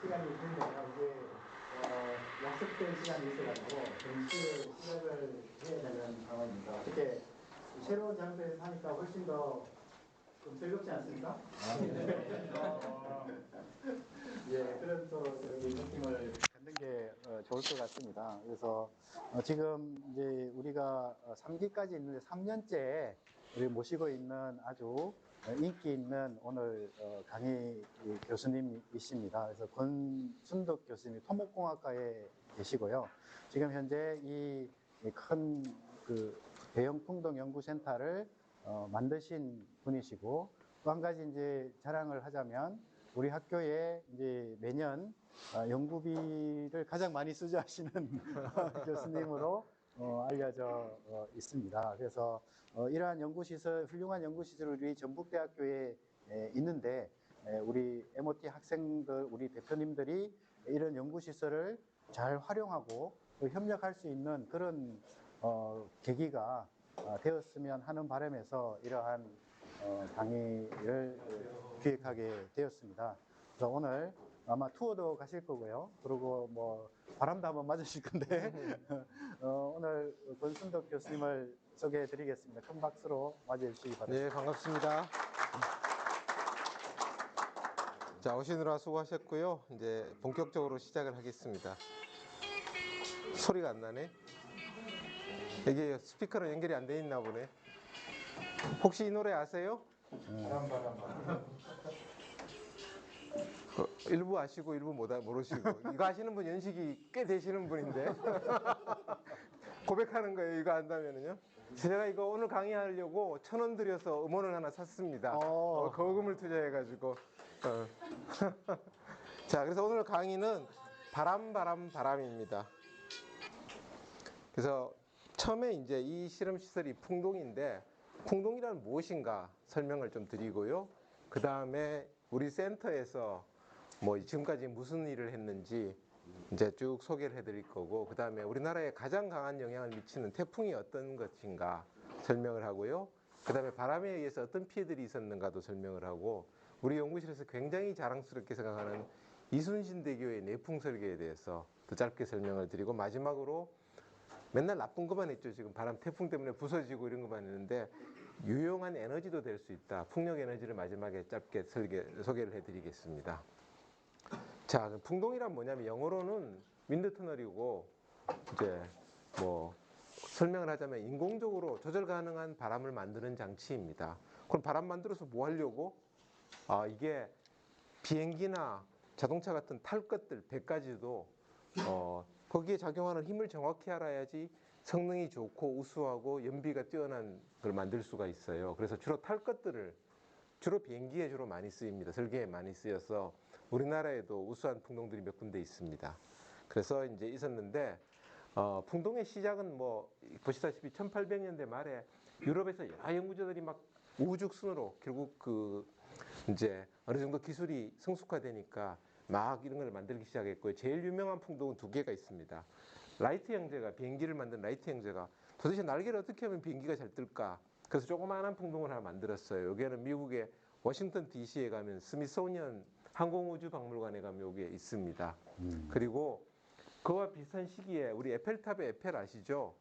시간이 있는데요. 이게 약속된 시간이 있어가지고 전시를 시작을 해야 되는 상황입니다. 어떻게 새로운 장소에서 하니까 훨씬 더 좀 즐겁지 않습니까? 예, 그런 또 여기 느낌을 갖는 게 좋을 것 같습니다. 그래서 지금 이제 우리가 3기까지 있는데 3년째 우리 모시고 있는 아주 인기 있는 오늘 강의 교수님이십니다. 그래서 권순덕 교수님이 토목공학과에 계시고요. 지금 현재 이 큰 그 대형 풍동 연구센터를 만드신 분이시고, 또 한 가지 이제 자랑을 하자면 우리 학교에 이제 매년 연구비를 가장 많이 쓰자 하시는 교수님으로 알려져 있습니다. 그래서 이러한 연구시설, 훌륭한 연구시설이 전북대학교에 있는데, 우리 MOT 학생들, 우리 대표님들이 이런 연구시설을 잘 활용하고 또 협력할 수 있는 그런 계기가 되었으면 하는 바람에서 이러한 강의를 기획하게 되었습니다. 그래서 오늘 아마 투어도 가실 거고요. 그리고 뭐 바람도 한번 맞으실 건데 오늘 권순덕 교수님을 소개해 드리겠습니다. 큰 박수로 맞이해 주시기 바랍니다. 네, 반갑습니다. 자, 오시느라 수고하셨고요. 이제 본격적으로 시작을 하겠습니다. 소리가 안 나네? 이게 스피커로 연결이 안 돼 있나 보네. 혹시 이 노래 아세요? 일부 아시고 일부 모르시고. 이거 아시는 분 연식이 꽤 되시는 분인데 고백하는 거예요. 이거 안다면은요. 제가 이거 오늘 강의하려고 1,000원 들여서 음원을 하나 샀습니다. 거금을 투자해가지고. 자, 그래서 오늘 강의는 바람입니다. 그래서 처음에 이제 이 실험시설이 풍동인데, 풍동이란 무엇인가 설명을 좀 드리고요. 그 다음에 우리 센터에서 뭐 지금까지 무슨 일을 했는지 이제 쭉 소개를 해드릴 거고, 그 다음에 우리나라에 가장 강한 영향을 미치는 태풍이 어떤 것인가 설명을 하고요. 그 다음에 바람에 의해서 어떤 피해들이 있었는가도 설명을 하고, 우리 연구실에서 굉장히 자랑스럽게 생각하는 이순신대교의 내풍 설계에 대해서 또 짧게 설명을 드리고, 마지막으로 맨날 나쁜 것만 했죠. 지금 바람, 태풍 때문에 부서지고 이런 것만 했는데 유용한 에너지도 될 수 있다. 풍력 에너지를 마지막에 짧게 소개를 해드리겠습니다. 자, 풍동이란 뭐냐면 영어로는 윈드 터널이고, 이제 뭐 설명을 하자면 인공적으로 조절 가능한 바람을 만드는 장치입니다. 그럼 바람 만들어서 뭐 하려고? 이게 비행기나 자동차 같은 탈 것들 100가지도 거기에 작용하는 힘을 정확히 알아야지 성능이 좋고 우수하고 연비가 뛰어난 걸 만들 수가 있어요. 그래서 주로 탈 것들을 주로 비행기에 주로 많이 쓰입니다. 설계에 많이 쓰여서 우리나라에도 우수한 풍동들이 몇 군데 있습니다. 그래서 이제 있었는데 풍동의 시작은 뭐 보시다시피 1800년대 말에 유럽에서 여러 연구자들이 막 우후죽순으로 결국 이제 어느 정도 기술이 성숙화되니까 막 이런 걸 만들기 시작했고요. 제일 유명한 풍동은 2개가 있습니다. 라이트 형제가, 비행기를 만든 라이트 형제가 도대체 날개를 어떻게 하면 비행기가 잘 뜰까? 그래서 조그마한 풍동을 하나 만들었어요. 여기는 미국의 워싱턴 DC에 가면 스미소니언 항공우주박물관에 가면 여기에 있습니다. 그리고 그와 비슷한 시기에 우리 에펠탑의 에펠 아시죠?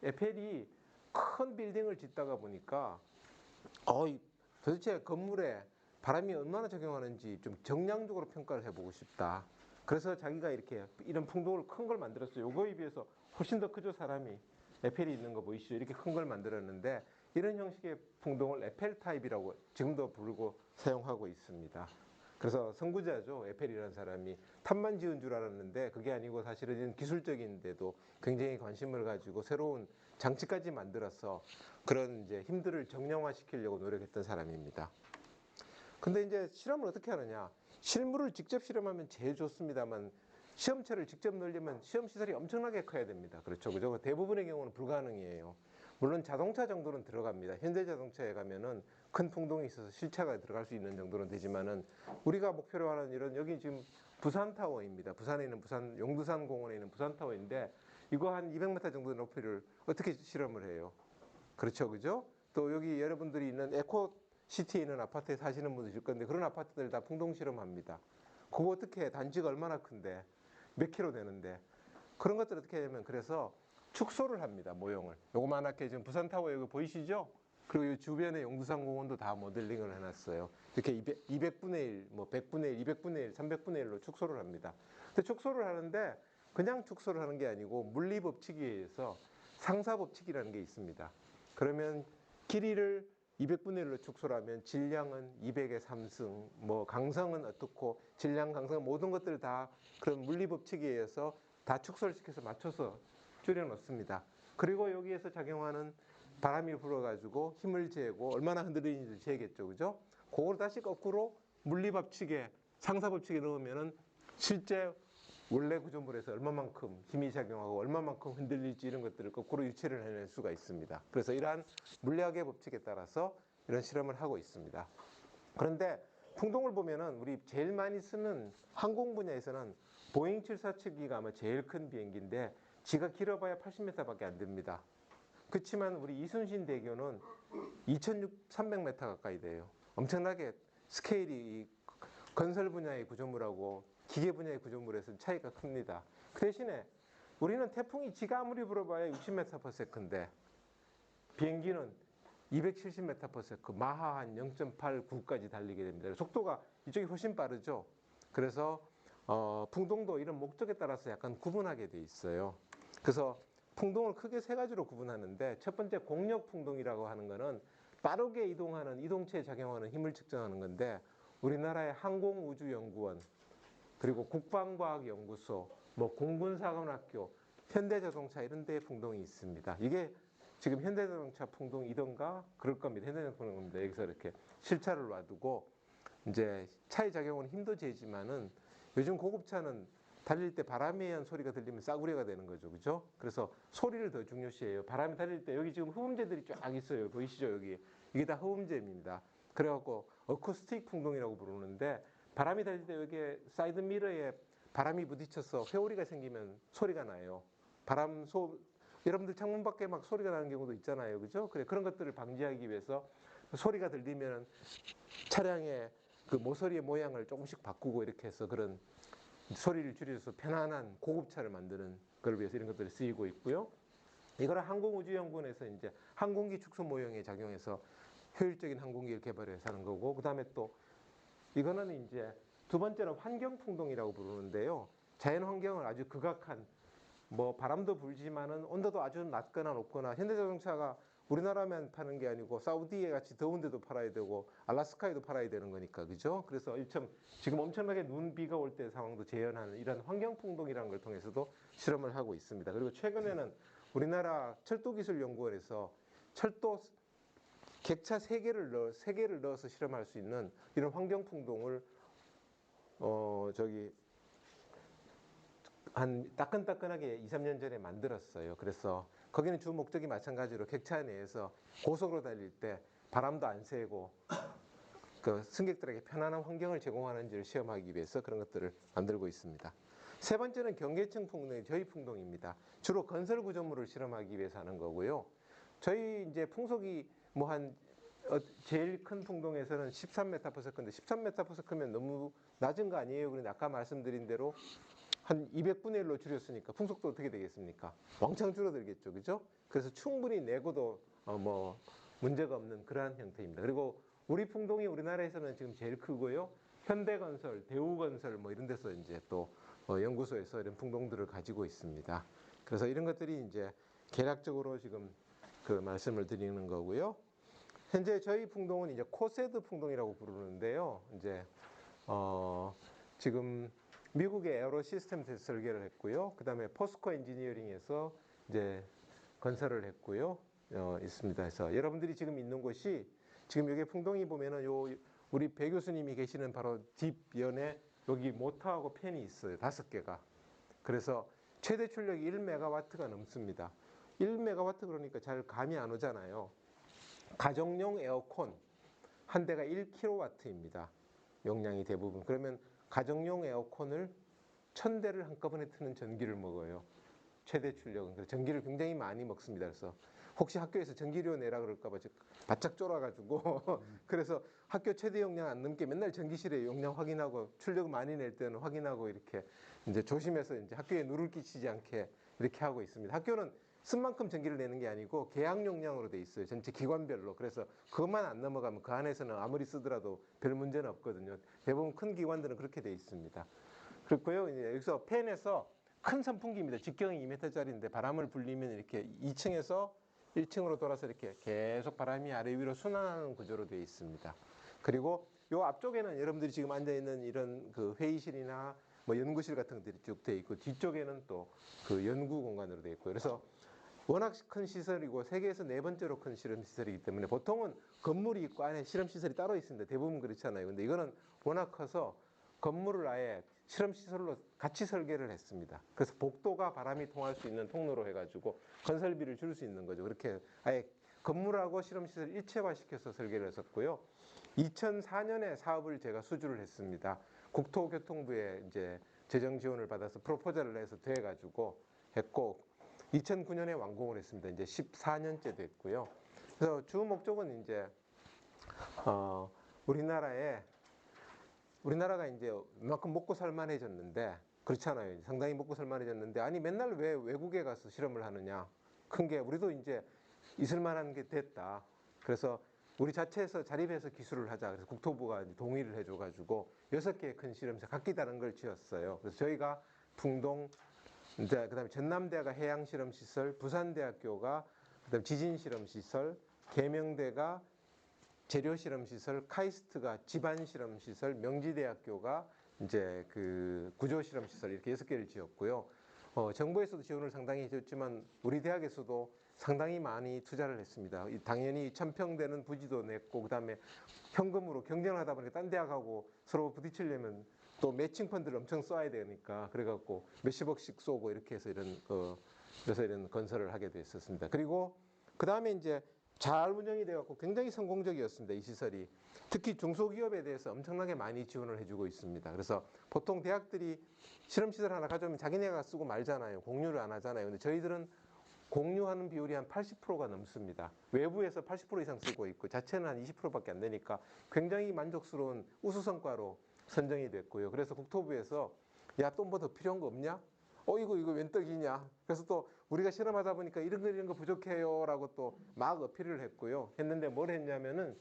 에펠이 큰 빌딩을 짓다가 보니까 도대체 건물에 바람이 얼마나 적용하는지 좀 정량적으로 평가를 해보고 싶다. 그래서 자기가 이런 풍동을 큰 걸 만들었어요. 요거에 비해서 훨씬 더 크죠. 사람이 에펠이 있는 거 보이시죠? 이렇게 큰 걸 만들었는데, 이런 형식의 풍동을 에펠 타입이라고 지금도 부르고 사용하고 있습니다. 그래서 선구자죠. 에펠이라는 사람이 탑만 지은 줄 알았는데 그게 아니고 사실은 기술적인데도 굉장히 관심을 가지고 새로운 장치까지 만들어서 그런 이제 힘들을 정량화시키려고 노력했던 사람입니다. 근데 이제 실험을 어떻게 하느냐? 실물을 직접 실험하면 제일 좋습니다만 시험체를 직접 넣으려면 시험 시설이 엄청나게 커야 됩니다. 그렇죠, 그죠? 대부분의 경우는 불가능이에요. 물론 자동차 정도는 들어갑니다. 현대자동차에 가면은 큰 풍동이 있어서 실차가 들어갈 수 있는 정도는 되지만은 우리가 목표로 하는 이런, 여기 지금 부산타워입니다. 부산에 있는 용두산 공원에 있는 부산타워인데 이거 한 200m 정도 높이를 어떻게 실험을 해요? 그렇죠, 그죠? 또 여기 여러분들이 있는 에코시티에 있는 아파트에 사시는 분들 있을 건데 그런 아파트들 다 풍동 실험합니다. 그거 어떻게 해? 단지가 얼마나 큰데 몇 킬로 되는데 그런 것들 어떻게 하냐면 그래서 축소를 합니다. 모형을 요거만하게 지금 부산타워 여기 보이시죠? 그리고 이 주변에 용두산 공원도 다 모델링을 해놨어요. 이렇게 200분의 1, 뭐 100분의 1, 200분의 1, 300분의 1로 축소를 합니다. 근데 축소를 하는데 그냥 축소를 하는 게 아니고 물리법칙에 의해서 상사법칙이라는 게 있습니다. 그러면 길이를 200분의 1로 축소를 하면 질량은 200의 3승, 뭐 강성은 어떻고 질량, 강성 모든 것들 다 그런 물리법칙에 의해서 다 축소를 시켜서 맞춰서 줄여 놓습니다. 그리고 여기에서 작용하는 바람이 불어가지고 힘을 재고 얼마나 흔들리는지 재겠죠, 그죠? 그걸 다시 거꾸로 물리법칙에 상사법칙에 넣으면은 실제 원래 구조물에서 얼마만큼 힘이 작용하고 얼마만큼 흔들릴지 이런 것들을 거꾸로 유체를 해낼 수가 있습니다. 그래서 이러한 물리학의 법칙에 따라서 이런 실험을 하고 있습니다. 그런데 풍동을 보면은 우리 제일 많이 쓰는 항공 분야에서는 보잉 747기가 아마 제일 큰 비행기인데 지가 길어봐야 80m밖에 안 됩니다. 그렇지만 우리 이순신 대교는 2,300m 가까이 돼요. 엄청나게 스케일이 건설 분야의 구조물하고 기계 분야의 구조물에서 차이가 큽니다. 그 대신에 우리는 태풍이 지가 아무리 불어봐야 60m/s인데 비행기는 270m/s, 마하 한 0.89까지 달리게 됩니다. 속도가 이쪽이 훨씬 빠르죠. 그래서 풍동도 이런 목적에 따라서 약간 구분하게 돼 있어요. 그래서 풍동을 크게 세 가지로 구분하는데 첫 번째 공력 풍동이라고 하는 거는 빠르게 이동하는 이동체에 작용하는 힘을 측정하는 건데 우리나라의 항공우주연구원 그리고 국방과학연구소, 뭐 공군사관학교, 현대자동차 이런 데에 풍동이 있습니다. 이게 지금 현대자동차 풍동이던가 그럴 겁니다. 현대자동차 풍동입니다. 여기서 이렇게 실차를 놔두고 이제 차의 작용은 힘도 재지만은 요즘 고급차는 달릴 때 바람에 의한 소리가 들리면 싸구려가 되는 거죠, 그죠? 그래서 소리를 더 중요시해요. 바람이 달릴 때 여기 지금 흡음재들이 쫙 있어요. 보이시죠, 여기? 이게 다 흡음재입니다. 그래갖고 어쿠스틱 풍동이라고 부르는데 바람이 달릴 때 여기에 사이드 미러에 바람이 부딪혀서 회오리가 생기면 소리가 나요. 여러분들 창문 밖에 막 소리가 나는 경우도 있잖아요, 그죠? 그래 그런 것들을 방지하기 위해서 소리가 들리면 차량의 그 모서리의 모양을 조금씩 바꾸고 이렇게 해서 그런 소리를 줄여서 편안한 고급차를 만드는 걸 위해서 이런 것들이 쓰이고 있고요. 이거는 항공우주연구원에서 이제 항공기 축소 모형에 작용해서 효율적인 항공기를 개발해서 하는 거고, 그 다음에 또 이거는 이제 두 번째는 환경풍동이라고 부르는데요. 자연 환경을 아주 극악한 뭐 바람도 불지만은 온도도 아주 낮거나 높거나 현대자동차가 우리나라만 파는 게 아니고 사우디에 같이 더운 데도 팔아야 되고 알라스카에도 팔아야 되는 거니까 그죠? 그래서 지금 엄청나게 눈비가 올 때 상황도 재현하는 이런 환경풍동이라는 걸 통해서도 실험을 하고 있습니다. 그리고 최근에는 우리나라 철도기술연구원에서 철도 객차 3개를 넣어서 실험할 수 있는 이런 환경풍동을 한 따끈따끈하게 2, 3년 전에 만들었어요. 그래서 거기는 주 목적이 마찬가지로 객차 내에서 고속으로 달릴 때 바람도 안 새고 그 승객들에게 편안한 환경을 제공하는지를 시험하기 위해서 그런 것들을 만들고 있습니다. 세 번째는 경계층 풍동이 저희 풍동입니다. 주로 건설 구조물을 실험하기 위해서 하는 거고요. 저희 이제 풍속이 제일 큰 풍동에서는 13m/s인데 13m/s면 너무 낮은 거 아니에요? 그런데 아까 말씀드린 대로 한 200분의 1로 줄였으니까 풍속도 어떻게 되겠습니까? 왕창 줄어들겠죠, 그죠? 그래서 충분히 내고도 뭐 문제가 없는 그러한 형태입니다. 그리고 우리 풍동이 우리나라에서는 지금 제일 크고요. 현대건설, 대우건설 뭐 이런 데서 이제 또 연구소에서 이런 풍동들을 가지고 있습니다. 그래서 이런 것들이 이제 계략적으로 지금 그 말씀을 드리는 거고요. 현재 저희 풍동은 이제 코세드 풍동이라고 부르는데요. 이제 지금 미국의 에어로 시스템에서 설계를 했고요. 그 다음에 포스코 엔지니어링에서 이제 건설을 했고요. 있습니다. 그래서 여러분들이 지금 있는 곳이 지금 여기 풍동이 보면은 우리 배 교수님이 계시는 바로 뒷면에 여기 모터하고 팬이 있어요. 5개가. 그래서 최대 출력이 1메가와트가 넘습니다. 1메가와트 그러니까 잘 감이 안 오잖아요. 가정용 에어컨 한 대가 1kW입니다. 용량이 대부분. 그러면 가정용 에어컨을 1000대를 한꺼번에 트는 전기를 먹어요. 최대 출력은. 전기를 굉장히 많이 먹습니다. 그래서 혹시 학교에서 전기료 내라 그럴까 봐 바짝 쫄아가지고 그래서 학교 최대 용량 안 넘게 맨날 전기실에 용량 확인하고 출력 많이 낼 때는 확인하고 이렇게 이제 조심해서 이제 학교에 누를 끼치지 않게 이렇게 하고 있습니다. 학교는 쓴 만큼 전기를 내는 게 아니고 계약 용량으로 돼 있어요. 전체 기관별로. 그래서 그것만 안 넘어가면 그 안에서는 아무리 쓰더라도 별 문제는 없거든요. 대부분 큰 기관들은 그렇게 돼 있습니다. 그렇고요. 이제 여기서 팬에서 큰 선풍기입니다. 직경이 2m짜리인데 바람을 불리면 이렇게 2층에서 1층으로 돌아서 이렇게 계속 바람이 아래 위로 순환하는 구조로 되어 있습니다. 그리고 요 앞쪽에는 여러분들이 지금 앉아 있는 이런 그 회의실이나 뭐 연구실 같은 것들이 쭉 되어 있고 뒤쪽에는 또 그 연구 공간으로 되어 있고 그래서 워낙 큰 시설이고 세계에서 네 번째로 큰 실험 시설이기 때문에 보통은 건물이 있고 안에 실험 시설이 따로 있습니다. 대부분 그렇잖아요. 근데 이거는 워낙 커서 건물을 아예 실험 시설로 같이 설계를 했습니다. 그래서 복도가 바람이 통할 수 있는 통로로 해가지고 건설비를 줄 수 있는 거죠. 그렇게 아예 건물하고 실험 시설 일체화시켜서 설계를 했었고요. 2004년에 사업을 제가 수주를 했습니다. 국토교통부에 이제 재정 지원을 받아서 프로포절을 해서 돼가지고 했고 2009년에 완공을 했습니다. 이제 14년째 됐고요. 그래서 주 목적은 이제 우리나라가 이제 이만큼 먹고 살만해졌는데 그렇잖아요. 상당히 먹고 살만해졌는데 아니 맨날 왜 외국에 가서 실험을 하느냐. 큰 게 우리도 이제 있을 만한 게 됐다. 그래서 우리 자체에서 자립해서 기술을 하자. 그래서 국토부가 동의를 해줘가지고 6개의 큰 실험실 각기 다른 걸 지었어요. 그래서 저희가 풍동, 이제 그다음에 전남대가 해양실험시설, 부산대학교가 그다음 지진실험시설, 계명대가 재료실험시설, 카이스트가 집안실험시설, 명지대학교가 이제 그 구조실험시설 이렇게 6개를 지었고요. 정부에서도 지원을 상당히 해줬지만 우리 대학에서도 상당히 많이 투자를 했습니다. 당연히 1000평 되는 부지도 냈고 그다음에 현금으로 경쟁하다 보니까 딴 대학하고 서로 부딪히려면 또 매칭 펀드를 엄청 써야 되니까 그래갖고 몇십억씩 쏘고 이렇게 해서 그래서 이런 건설을 하게 됐었습니다. 그리고 그 다음에 이제 잘 운영이 돼갖고 굉장히 성공적이었습니다. 이 시설이 특히 중소기업에 대해서 엄청나게 많이 지원을 해주고 있습니다. 그래서 보통 대학들이 실험시설 하나 가져오면 자기네가 쓰고 말잖아요. 공유를 안 하잖아요. 근데 저희들은 공유하는 비율이 한 80%가 넘습니다. 외부에서 80% 이상 쓰고 있고 자체는 한 20%밖에 안 되니까 굉장히 만족스러운 우수 성과로 선정이 됐고요. 그래서 국토부에서 야, 또 뭐 더 필요한 거 없냐? 이거 웬 떡이냐? 그래서 또 우리가 실험하다 보니까 이런 거 부족해요라고 또 막 어필을 했고요. 했는데 뭘 했냐면은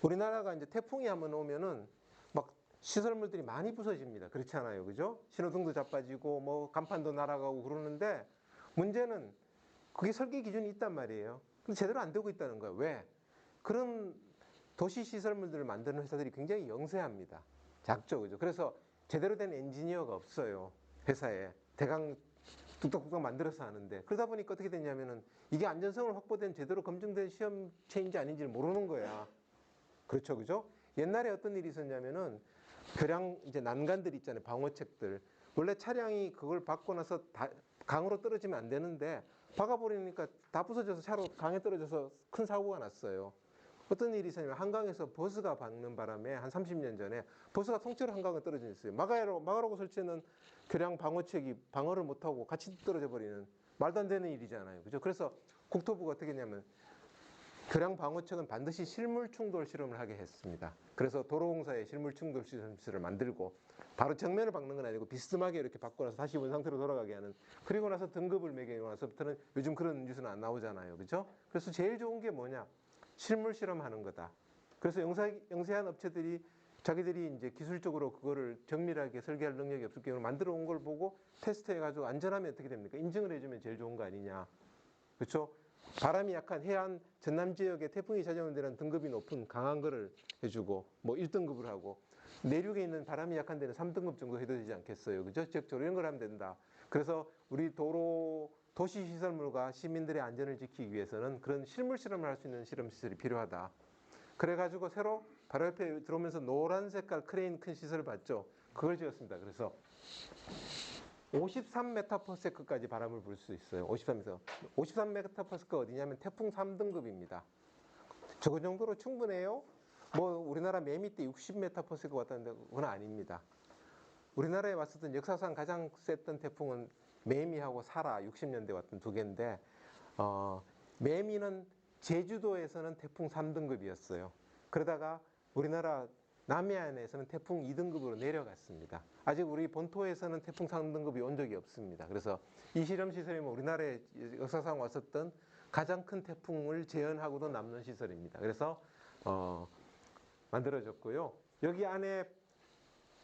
우리나라가 이제 태풍이 한번 오면은 막 시설물들이 많이 부서집니다. 그렇지 않아요, 그죠? 신호등도 자빠지고 뭐 간판도 날아가고 그러는데 문제는 그게 설계 기준이 있단 말이에요. 근데 제대로 안 되고 있다는 거예요. 왜? 그런 도시 시설물들을 만드는 회사들이 굉장히 영세합니다. 작죠, 그죠? 그래서 제대로 된 엔지니어가 없어요. 회사에. 대강 뚝딱뚝딱 만들어서 하는데. 그러다 보니까 어떻게 됐냐면은 이게 안전성을 확보된 제대로 검증된 시험체인지 아닌지를 모르는 거야. 그렇죠, 그죠? 옛날에 어떤 일이 있었냐면은 이제 난간들 있잖아요. 방어책들. 원래 차량이 그걸 받고 나서 강으로 떨어지면 안 되는데 박아버리니까 다 부서져서 차로 강에 떨어져서 큰 사고가 났어요. 어떤 일이 있었냐면 한강에서 버스가 박는 바람에 한 30년 전에 버스가 통째로 한강에 떨어져 있어요. 막으라고 설치는 교량 방어책이 방어를 못하고 같이 떨어져 버리는 말도 안 되는 일이잖아요. 그죠? 그래서 국토부가 어떻게 했냐면 교량 방어책은 반드시 실물 충돌 실험을 하게 했습니다. 그래서 도로공사에 실물 충돌 실험실을 만들고 바로 정면을 박는 건 아니고 비스듬하게 이렇게 박고 나서 다시 원상태로 돌아가게 하는. 그리고 나서 등급을 매기고 나서부터는 요즘 그런 뉴스는 안 나오잖아요. 그죠? 그래서 제일 좋은 게 뭐냐? 실물 실험하는 거다. 그래서 영세한 업체들이 자기들이 이제 기술적으로 그거를 정밀하게 설계할 능력이 없을 경우 만들어 온 걸 보고 테스트해가지고 안전하면 어떻게 됩니까? 인증을 해주면 제일 좋은 거 아니냐. 그렇죠? 바람이 약한 해안 전남 지역에 태풍이 찾아오는 데는 등급이 높은 강한 거를 해주고 뭐 1등급을 하고 내륙에 있는 바람이 약한 데는 3등급 정도 해도 되지 않겠어요. 그죠? 즉 이런 걸 하면 된다. 그래서 우리 도시 시설물과 시민들의 안전을 지키기 위해서는 그런 실물 실험을 할 수 있는 실험 시설이 필요하다. 그래가지고 새로 바로 옆에 들어오면서 노란 색깔 크레인 큰 시설을 봤죠. 그걸 지었습니다. 그래서 53m/s까지 바람을 불 수 있어요. 53m/s 어디냐면 태풍 3등급입니다. 저 정도로 충분해요? 뭐 우리나라 매미 때 60m/s가 왔다는데 그건 아닙니다. 우리나라에 왔었던 역사상 가장 셌던 태풍은 매미하고 사라 60년대 왔던 두 개인데 매미는 제주도에서는 태풍 3등급이었어요. 그러다가 우리나라 남해안에서는 태풍 2등급으로 내려갔습니다. 아직 우리 본토에서는 태풍 3등급이 온 적이 없습니다. 그래서 이 실험시설이 뭐 우리나라에 역사상 왔었던 가장 큰 태풍을 재현하고도 남는 시설입니다. 그래서 만들어졌고요. 여기 안에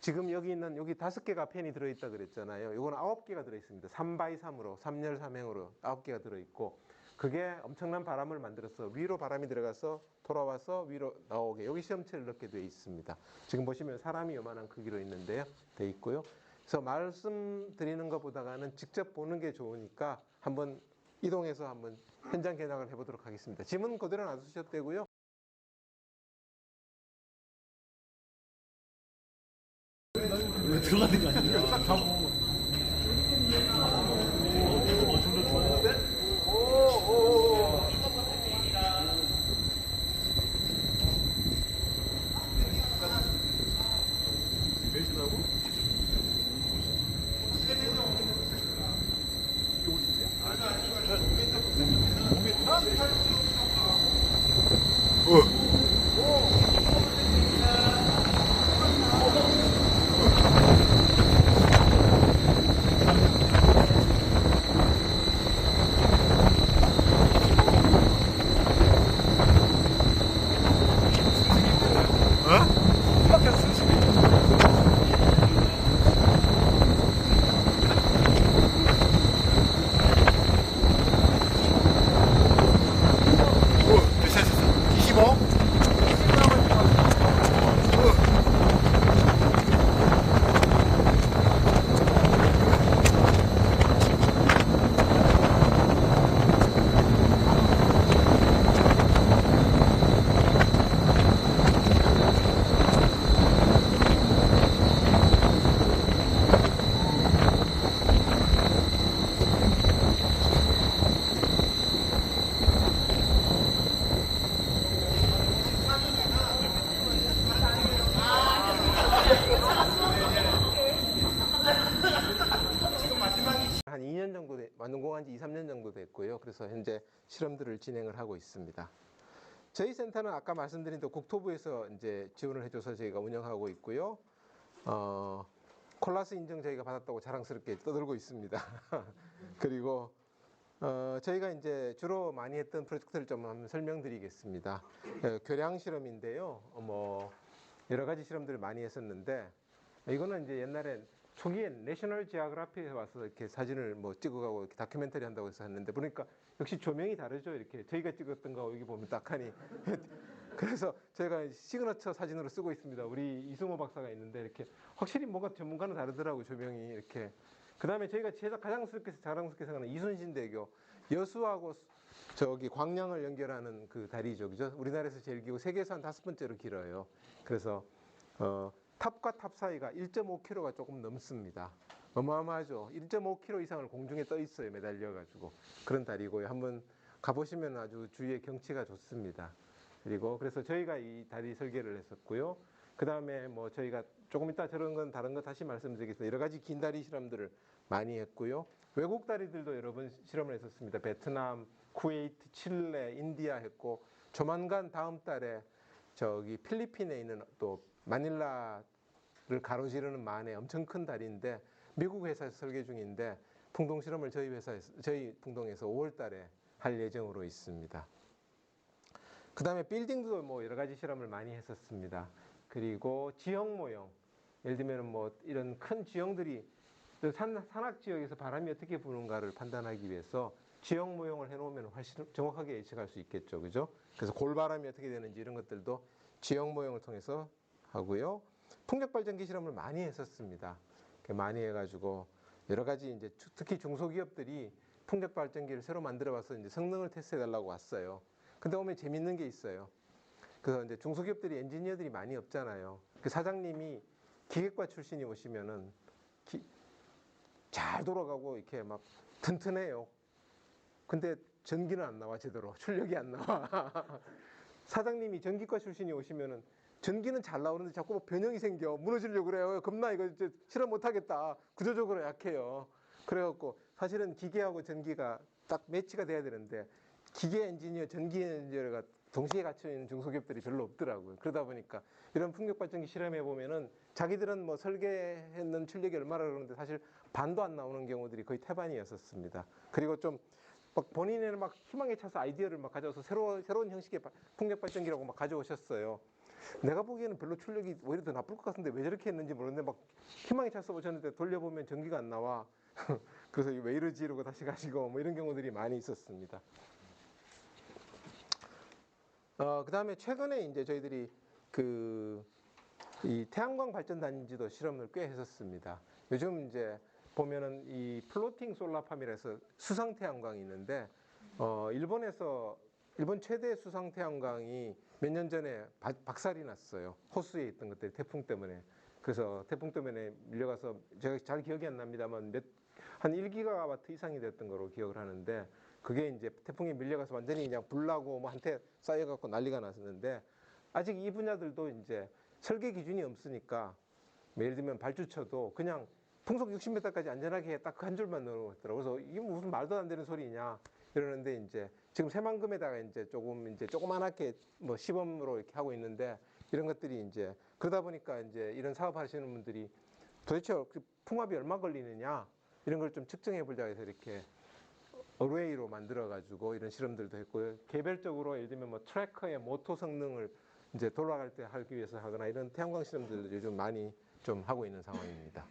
지금 여기 있는 여기 5개가 팬이 들어있다 그랬잖아요. 이거는 9개가 들어있습니다. 3x3으로 3열 3행으로 9개가 들어있고 그게 엄청난 바람을 만들어서 위로 바람이 들어가서 돌아와서 위로 나오게 여기 시험체를 넣게 되어 있습니다. 지금 보시면 사람이 요만한 크기로 있는데요. 되어 있고요. 그래서 말씀드리는 것보다는 직접 보는 게 좋으니까 한번 이동해서 한번 현장 견학을 해보도록 하겠습니다. 짐은 그대로 놔두셔도 되고요. 왜 들어가는 거 아니에요? 싹 가고. 한 2년 정도 완공한 지 2, 3년 정도 됐고요. 그래서 현재 실험들을 진행을 하고 있습니다. 저희 센터는 아까 말씀드린 대로 국토부에서 이제 지원을 해줘서 저희가 운영하고 있고요. 콜라스 인증 저희가 받았다고 자랑스럽게 떠들고 있습니다. 그리고 저희가 이제 주로 많이 했던 프로젝트를 좀 한번 설명드리겠습니다. 교량 실험인데요. 뭐 여러 가지 실험들을 많이 했었는데 이거는 이제 옛날에 초기엔 내셔널 지오그래피에 와서 이렇게 사진을 뭐 찍어가고 이렇게 다큐멘터리 한다고 해서 했는데 보니까 역시 조명이 다르죠. 이렇게 저희가 찍었던 거 여기 보면 딱 하니 그래서 저희가 시그너처 사진으로 쓰고 있습니다. 우리 이승호 박사가 있는데 이렇게 확실히 뭔가 전문가는 다르더라고 조명이 이렇게. 그 다음에 저희가 자랑스럽게 생각하는 이순신대교 여수하고 저기 광양을 연결하는 그 다리죠, 그죠? 우리나라에서 제일 길고 세계에서 한 5번째로 길어요. 그래서 탑과 탑 사이가 1.5km가 조금 넘습니다. 어마어마하죠. 1.5km 이상을 공중에 떠 있어요, 매달려가지고. 그런 다리고요. 한번 가보시면 아주 주위의 경치가 좋습니다. 그리고 그래서 저희가 이 다리 설계를 했었고요. 그 다음에 뭐 저희가 조금 이따 저런 건 다른 거 다시 말씀드리겠습니다. 여러 가지 긴 다리 실험들을 많이 했고요. 외국 다리들도 여러 번 실험을 했었습니다. 베트남, 쿠웨이트, 칠레, 인디아 했고 조만간 다음 달에 저기 필리핀에 있는 또 마닐라를 가로지르는 만에 엄청 큰 다리인데 미국 회사에서 설계 중인데 풍동 실험을 저희 풍동에서 5월 달에 할 예정으로 있습니다. 그 다음에 빌딩도 뭐 여러 가지 실험을 많이 했었습니다. 그리고 지형 모형, 예를 들면 뭐 이런 큰 지형들이 산악 지역에서 바람이 어떻게 부는가를 판단하기 위해서 지형 모형을 해놓으면 훨씬 정확하게 예측할 수 있겠죠, 그죠? 그래서 골바람이 어떻게 되는지 이런 것들도 지형 모형을 통해서 하고요. 풍력 발전기 실험을 많이 했었습니다. 많이 해가지고 여러 가지 이제 특히 중소기업들이 풍력 발전기를 새로 만들어봐서 이제 성능을 테스트해달라고 왔어요. 근데 오면 재밌는 게 있어요. 그래서 이제 중소기업들이 엔지니어들이 많이 없잖아요. 그 사장님이 기계과 출신이 오시면은 잘 돌아가고 이렇게 막 튼튼해요. 근데 전기는 안 나와 제대로 출력이 안 나와. 사장님이 전기과 출신이 오시면은 전기는 잘 나오는데 자꾸 뭐 변형이 생겨 무너지려고 그래요. 겁나 이거 이제 실험 못하겠다. 구조적으로 약해요. 그래갖고 사실은 기계하고 전기가 딱 매치가 돼야 되는데 기계 엔지니어, 전기 엔지니어가 동시에 갖춰 있는 중소기업들이 별로 없더라고요. 그러다 보니까 이런 풍력 발전기 실험해 보면은 자기들은 뭐 설계했는 출력이 얼마나 그러는데 사실 반도 안 나오는 경우들이 거의 태반이었었습니다. 그리고 좀 막 본인의 막 희망에 차서 아이디어를 막 가져와서 새로운 형식의 풍력 발전기라고 막 가져오셨어요. 내가 보기에는 별로 출력이 오히려 더 나쁠 것 같은데 왜 저렇게 했는지 모르는데 막 희망에 차서 오셨는데 돌려보면 전기가 안 나와. 그래서 왜 이러지 이러고 다시 가시고 뭐 이런 경우들이 많이 있었습니다. 그다음에 최근에 이제 저희들이 이 태양광 발전 단지도 실험을 꽤 했었습니다. 요즘 이제 보면은 이 플로팅 솔라팜이라서 수상 태양광이 있는데 일본 최대 수상 태양광이 몇 년 전에 박살이 났어요. 호수에 있던 것들이 태풍 때문에. 그래서 태풍 때문에 밀려가서 제가 잘 기억이 안 납니다만 한 1기가와트 이상이 됐던 거로 기억을 하는데 그게 이제 태풍이 밀려가서 완전히 그냥 불나고 뭐 한테 쌓여갖고 난리가 났었는데 아직 이 분야들도 이제 설계 기준이 없으니까 예를 들면 발주처도 그냥 풍속 60m까지 안전하게 딱 그 한 줄만 넣어놓더라고요. 그래서 이게 무슨 말도 안 되는 소리냐 이러는데 이제 지금 새만금에다가 이제 조그만하게 뭐 시범으로 이렇게 하고 있는데 이런 것들이 이제 그러다 보니까 이제 이런 사업 하시는 분들이 도대체 그 풍압이 얼마 걸리느냐 이런 걸 좀 측정해 보자 해서 이렇게 어웨이로 만들어 가지고 이런 실험들도 했고요. 개별적으로 예를 들면 뭐 트래커의 모터 성능을 이제 돌아갈 때 하기 위해서 하거나 이런 태양광 실험들도 요즘 많이 좀 하고 있는 상황입니다.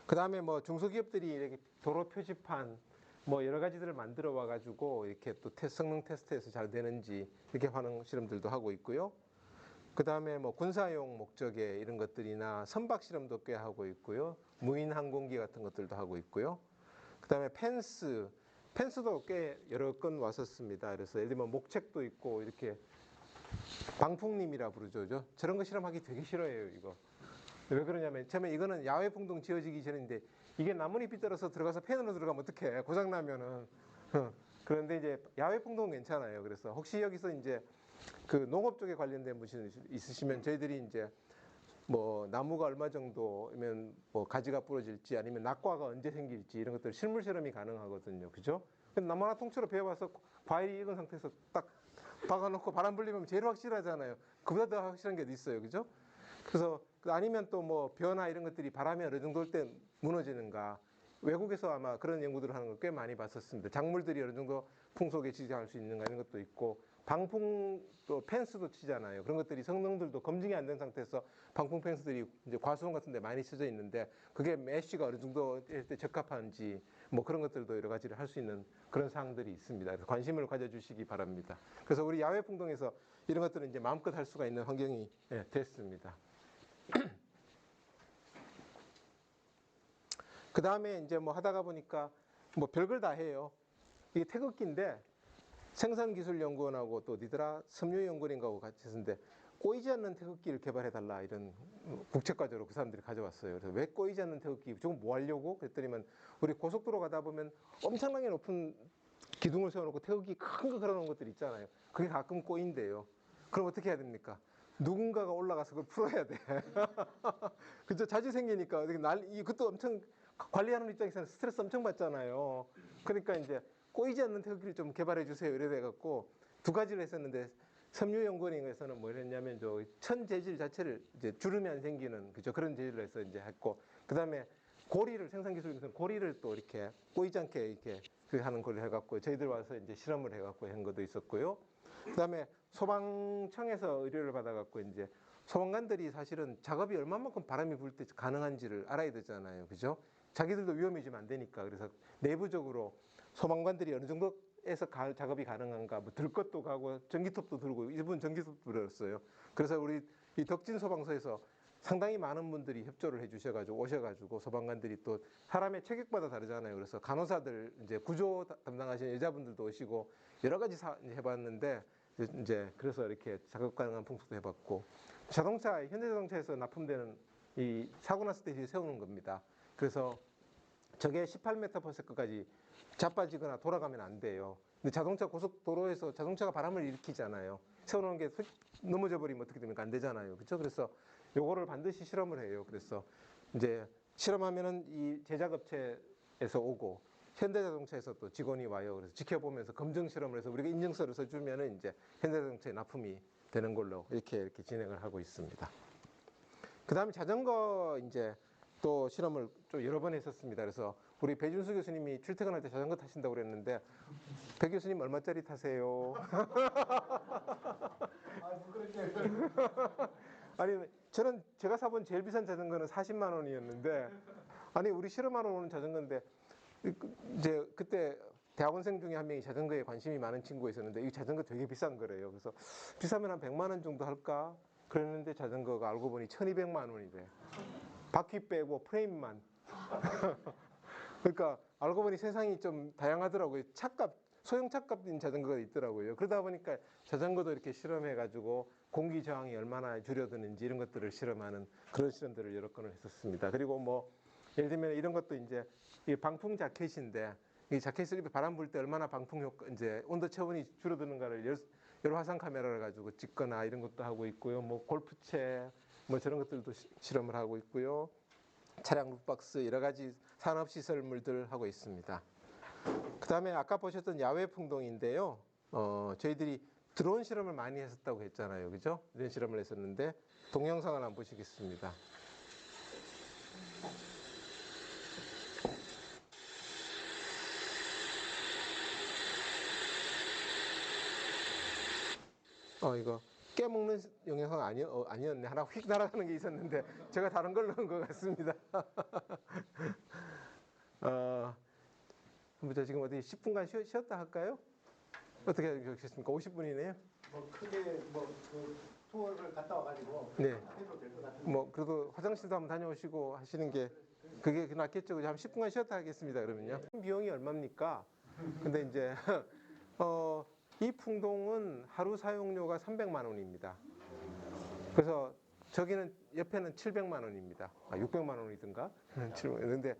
그 다음에 뭐 중소기업들이 이렇게 도로 표지판 뭐 여러 가지들을 만들어 와 가지고 이렇게 또 성능 테스트해서 잘 되는지 이렇게 하는 실험들도 하고 있고요. 그 다음에 뭐 군사용 목적의 이런 것들이나 선박 실험도 꽤 하고 있고요. 무인 항공기 같은 것들도 하고 있고요. 그 다음에 펜스도 꽤 여러 건 왔었습니다. 그래서 예를 들면 목책도 있고 이렇게 방풍림이라 부르죠. 저런 거 실험하기 되게 싫어해요, 이거. 왜 그러냐면 처음에 이거는 야외 풍동 지어지기 전인데 이게 나뭇잎이 떨어서 들어가서 펜으로 들어가면 어떡해, 고장 나면은. 그런데 이제 야외 풍동은 괜찮아요. 그래서 혹시 여기서 이제 그 농업 쪽에 관련된 분이 있으시면 저희들이 이제 뭐 나무가 얼마 정도면 뭐 가지가 부러질지 아니면 낙과가 언제 생길지 이런 것들 실물 실험이 가능하거든요. 그죠? 근데 나무 하나 통째로 베어봐서 과일이 익은 상태에서 딱 박아놓고 바람 불리면 제일 확실하잖아요. 그보다 더 확실한 게 어디 있어요. 그죠? 그래서 아니면 또 뭐 벼나 이런 것들이 바람이 어느 정도 올 때 무너지는가. 외국에서 아마 그런 연구들을 하는 걸 꽤 많이 봤었습니다. 작물들이 어느 정도 풍속에 지지할 수 있는가 이런 것도 있고 방풍 또 펜스도 치잖아요. 그런 것들이 성능들도 검증이 안 된 상태에서 방풍 펜스들이 이제 과수원 같은 데 많이 쓰여 있는데 그게 메쉬가 어느 정도 될 때 적합한지 뭐 그런 것들도 여러 가지를 할 수 있는 그런 사항들이 있습니다. 그래서 관심을 가져주시기 바랍니다. 그래서 우리 야외 풍동에서 이런 것들은 이제 마음껏 할 수가 있는 환경이 됐습니다. 그 다음에 이제 뭐 하다가 보니까 뭐 별걸 다 해요. 이게 태극기인데 생산기술연구원하고 또 어디더라 섬유연구원인가하고 같이 했는데 꼬이지 않는 태극기를 개발해달라 이런 국책과제로 그 사람들이 가져왔어요. 그래서 왜 꼬이지 않는 태극기? 저건 뭐 하려고? 그랬더니만 우리 고속도로 가다 보면 엄청나게 높은 기둥을 세워놓고 태극기 큰 거 걸어놓은 것들 있잖아요. 그게 가끔 꼬인대요. 그럼 어떻게 해야 됩니까? 누군가가 올라가서 그걸 풀어야 돼. 그죠? 자주 생기니까 그것도 엄청 관리하는 입장에서는 스트레스 엄청 받잖아요. 그러니까 이제 꼬이지 않는 태극기를 좀 개발해 주세요. 이래 돼갖고 두 가지를 했었는데 섬유연구원에서는 뭘 했냐면 천 재질 자체를 이제 주름이 안 생기는 그죠? 그런 재질로 해서 이제 했고 그 다음에 고리를 생산기술에서는 고리를 또 이렇게 꼬이지 않게 이렇게 하는 걸 해갖고 저희들 와서 이제 실험을 해갖고 한 것도 있었고요. 그 다음에 소방청에서 의뢰를 받아갖고 이제 소방관들이 사실은 작업이 얼마만큼 바람이 불 때 가능한지를 알아야 되잖아요. 그죠? 자기들도 위험해지면 안 되니까. 그래서 내부적으로 소방관들이 어느 정도에서 작업이 가능한가, 뭐 들 것도 가고 전기톱도 들고 일본 전기톱도 들었어요. 그래서 우리 이 덕진 소방서에서 상당히 많은 분들이 협조를 해주셔가지고 오셔가지고 소방관들이 또 사람의 체격마다 다르잖아요. 그래서 간호사들 이제 구조 담당하시는 여자분들도 오시고 여러 가지 해봤는데 이제 그래서 이렇게 작업 가능한 풍속도 해봤고 현대자동차에서 납품되는 이 사고 났을 때 세우는 겁니다. 그래서 저게 18m/s까지 자빠지거나 돌아가면 안 돼요. 근데 자동차 고속도로에서 자동차가 바람을 일으키잖아요. 세워놓은 게 넘어져 버리면 어떻게 됩니까? 안 되잖아요. 그렇죠? 그래서 요거를 반드시 실험을 해요. 그래서 이제 실험하면은 이 제작업체에서 오고 현대자동차에서 또 직원이 와요. 그래서 지켜보면서 검증 실험을 해서 우리가 인증서를 써주면은 이제 현대자동차에 납품이 되는 걸로 이렇게 진행을 하고 있습니다. 그 다음에 자전거 이제 또 실험을 좀 여러 번 했었습니다. 그래서 우리 배준수 교수님이 출퇴근할 때 자전거 타신다고 그랬는데 배 교수님 얼마짜리 타세요? 아니 저는 제가 사본 제일 비싼 자전거는 40만 원이었는데 아니 우리 실험하러 오는 자전거인데 이제 그때 대학원생 중에 한 명이 자전거에 관심이 많은 친구가 있었는데 이 자전거 되게 비싼 거래요. 그래서 비싸면 한 100만 원 정도 할까? 그랬는데 자전거가 알고 보니 1200만 원이래. 바퀴 빼고 프레임만. 그러니까 알고 보니 세상이 좀 다양하더라고요. 차값, 소형 차값인 자전거가 있더라고요. 그러다 보니까 자전거도 이렇게 실험해가지고 공기 저항이 얼마나 줄여드는지 이런 것들을 실험하는 그런 실험들을 여러 건을 했었습니다. 그리고 뭐 예를 들면 이런 것도 이제 이 방풍 자켓인데 이 자켓을 입에 바람 불 때 얼마나 방풍 효과 이제 온도 체온이 줄어드는가를 여러 화상 카메라를 가지고 찍거나 이런 것도 하고 있고요. 뭐 골프채 뭐 저런 것들도 실험을 하고 있고요. 차량 룩박스 여러 가지 산업 시설물들 하고 있습니다. 그 다음에 아까 보셨던 야외 풍동인데요. 저희들이 드론 실험을 많이 했었다고 했잖아요. 그죠? 이런 실험을 했었는데 동영상을 한번 보시겠습니다. 이거 깨먹는 영상 아니었네. 하나 휙 날아가는 게 있었는데 제가 다른 걸 넣은 것 같습니다. 한번 지금 어디 10분간 쉬었다 할까요? 어떻게 하셨습니까? 50분이네요. 뭐 크게 뭐그 투어를 갔다 와가지고 네. 해도 될 것 같은데. 뭐 그래도 화장실도 한번 다녀오시고 하시는 게 그게 낫겠죠. 한 10분간 쉬었다 하겠습니다. 그러면요. 비용이 얼마입니까? 근데 이제 이 풍동은 하루 사용료가 300만 원입니다. 그래서 저기는 옆에는 700만 원입니다. 600만 원이든가. 근데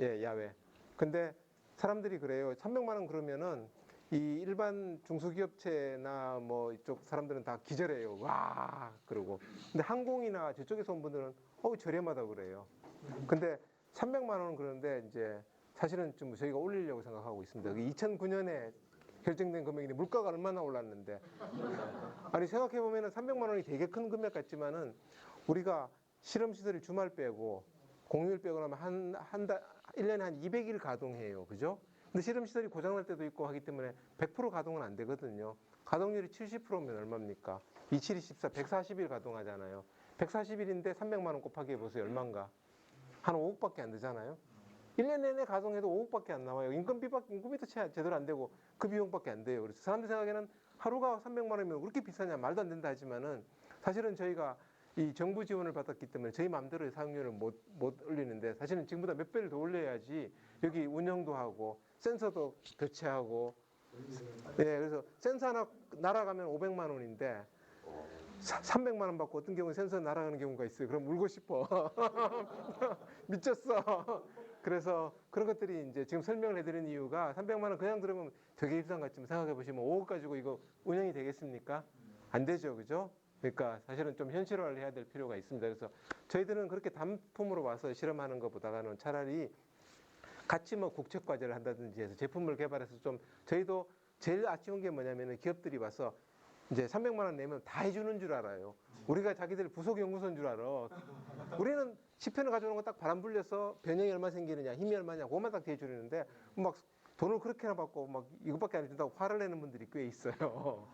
예, 야외. 근데 사람들이 그래요. 300만 원 그러면은 이 일반 중소기업체나 뭐 이쪽 사람들은 다 기절해요. 와 그러고. 근데 항공이나 저쪽에서 온 분들은 저렴하다고 그래요. 근데 300만 원은 그러는데 이제 사실은 좀 저희가 올리려고 생각하고 있습니다. 2009년에 결정된 금액인데 물가가 얼마나 올랐는데 아니 생각해 보면은 300만 원이 되게 큰 금액 같지만은 우리가 실험 시설을 주말 빼고 공휴일 빼고 나면 한 달 1년에 한 200일 가동해요. 그죠? 근데 실험 시설이 고장 날 때도 있고 하기 때문에 100% 가동은 안 되거든요. 가동률이 70%면 얼마입니까? 27이 14, 140일 가동하잖아요. 140일인데 300만 원 곱하기 해보세요. 얼마인가? 한 5억밖에 안 되잖아요. 1년 내내 가동해도 5억밖에 안 나와요. 인건비도 제대로 안 되고 그 비용밖에 안 돼요. 그래서 사람들 생각에는 하루가 300만 원이면 왜 그렇게 비싸냐 말도 안 된다 하지만은 사실은 저희가 이 정부 지원을 받았기 때문에 저희 마음대로 사용료를 못 올리는데 사실은 지금보다 몇 배를 더 올려야지 여기 운영도 하고 센서도 교체하고 그래서 센서 하나 날아가면 500만 원인데 300만 원 받고 어떤 경우는 센서 날아가는 경우가 있어요. 그럼 울고 싶어. 미쳤어. 그래서 그런 것들이 이제 지금 설명을 해드린 이유가 300만 원 그냥 들으면 되게 비싼 것 같지만 생각해 보시면 5억 가지고 이거 운영이 되겠습니까? 안 되죠. 그죠? 그러니까 사실은 좀 현실화를 해야 될 필요가 있습니다. 그래서 저희들은 그렇게 단품으로 와서 실험하는 것보다는 차라리 같이 뭐 국책 과제를 한다든지 해서 제품을 개발해서 좀 저희도 제일 아쉬운 게 뭐냐면은 기업들이 와서 이제 300만 원 내면 다 해주는 줄 알아요. 우리가 자기들 부속 연구소인 줄 알아. 우리는 10편을 가져오는 거 딱 바람 불려서 변형이 얼마 생기느냐, 힘이 얼마냐, 그것만 딱 대주는데 막 돈을 그렇게나 받고 막 이것밖에 안 해준다고 화를 내는 분들이 꽤 있어요.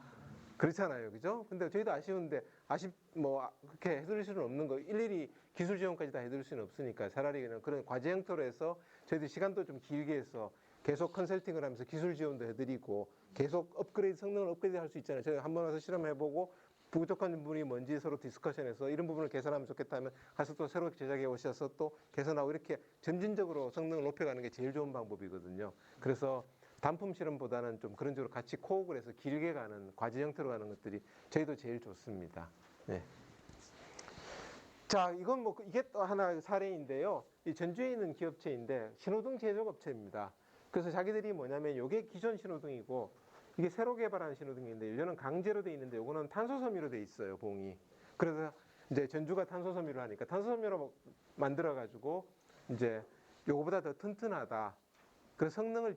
그렇잖아요, 그죠? 근데 저희도 아쉬운데 그렇게 해드릴 수는 없는 거. 일일이 기술 지원까지 다 해드릴 수는 없으니까 차라리 그런 과제 형태로 해서 저희들 시간도 좀 길게 해서 계속 컨설팅을 하면서 기술 지원도 해드리고 계속 성능을 업그레이드 할 수 있잖아요. 저희 한번 와서 실험해보고 부족한 부분이 뭔지 서로 디스커션해서 이런 부분을 개선하면 좋겠다면 가서 또 새롭게 제작해 오셔서 또 개선하고 이렇게 점진적으로 성능을 높여가는 게 제일 좋은 방법이거든요. 그래서 단품 실험보다는 좀 그런 식으로 같이 코업을 해서 길게 가는 과제 형태로 가는 것들이 저희도 제일 좋습니다. 네. 자, 이건 이게 또 하나 사례인데요. 이 전주에 있는 기업체인데 신호등 제조업체입니다. 그래서 자기들이 뭐냐면 이게 기존 신호등이고 이게 새로 개발한 신호등인데 이거는 강제로 돼 있는데 이거는 탄소섬유로 돼 있어요, 봉이. 그래서 이제 전주가 탄소섬유를 하니까 탄소섬유로 만들어 가지고 이제 요거보다 더 튼튼하다. 그 성능을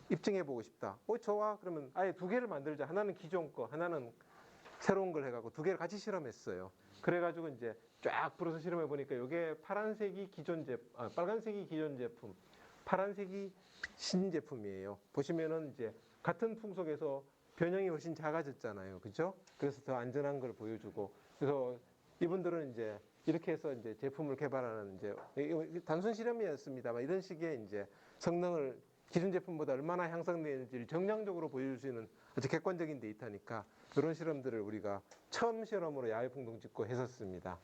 입증해 보고 싶다. 좋아. 그러면 아예 두 개를 만들자. 하나는 기존 거, 하나는 새로운 걸 해갖고 두 개를 같이 실험했어요. 그래가지고 이제 쫙 불어서 실험해 보니까 이게 파란색이 기존 제품, 빨간색이 기존 제품, 파란색이 신제품이에요. 보시면은 이제 같은 풍속에서 변형이 훨씬 작아졌잖아요. 그죠? 그래서 더 안전한 걸 보여주고. 그래서 이분들은 이제 이렇게 해서 이제 제품을 개발하는 이제 단순 실험이었습니다만 이런 식의 이제 성능을 기존 제품보다 얼마나 향상되는지를 정량적으로 보여줄 수 있는 아주 객관적인 데이터니까 이런 실험들을 우리가 처음 실험으로 야외 풍동 찍고 했었습니다.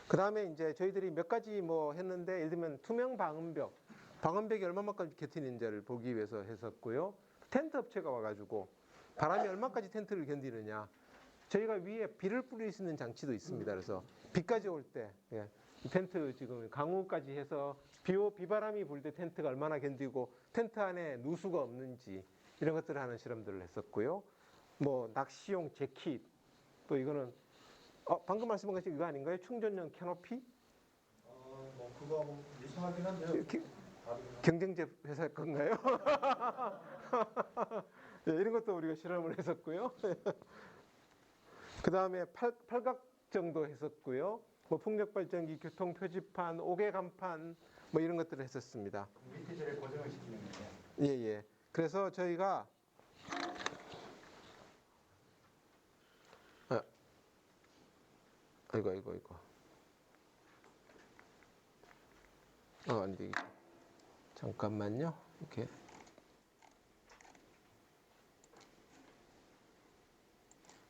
그 다음에 이제 저희들이 몇 가지 뭐 했는데 예를 들면 투명 방음벽, 방음벽이 얼마만큼 겹치는지를 보기 위해서 했었고요. 텐트 업체가 와가지고 바람이 얼마까지 텐트를 견디느냐. 저희가 위에 비를 뿌릴 수 있는 장치도 있습니다. 그래서 비까지 올 때, 예, 텐트 지금 강우까지 해서 비바람이 불 때 텐트가 얼마나 견디고 텐트 안에 누수가 없는지 이런 것들을 하는 실험들을 했었고요. 뭐 낚시용 재킷, 또 이거는 방금 말씀한 것이 이거 아닌가요? 충전용 캐노피? 뭐 그거 뭐 이상하긴 한데요. 경쟁제 회사 건가요? 예, 이런 것도 우리가 실험을 했었고요. 그 다음에 팔각정도 했었고요. 뭐 풍력발전기, 교통표지판, 옥외간판 뭐 이런 것들을 했었습니다. 밑에를 고정을 시키는 거예요. 예, 예. 그래서 저희가 아이고. 안 되겠죠. 잠깐만요. 이렇게.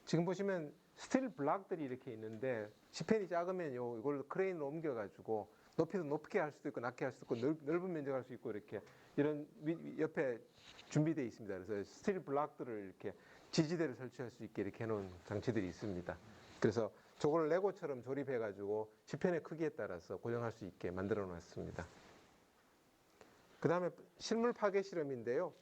지금 보시면 스틸 블락들이 이렇게 있는데 지펜이 작으면 이걸 크레인으로 옮겨가지고 높이도 높게 할 수도 있고 낮게 할 수도 있고 넓은 면적을 할 수 있고 이렇게 이런 옆에 준비되어 있습니다. 그래서 스틸 블락들을 이렇게 지지대를 설치할 수 있게 이렇게 해놓은 장치들이 있습니다. 그래서 저걸 레고처럼 조립해가지고 지펜의 크기에 따라서 고정할 수 있게 만들어 놨습니다. 그 다음에 실물 파괴 실험인데요.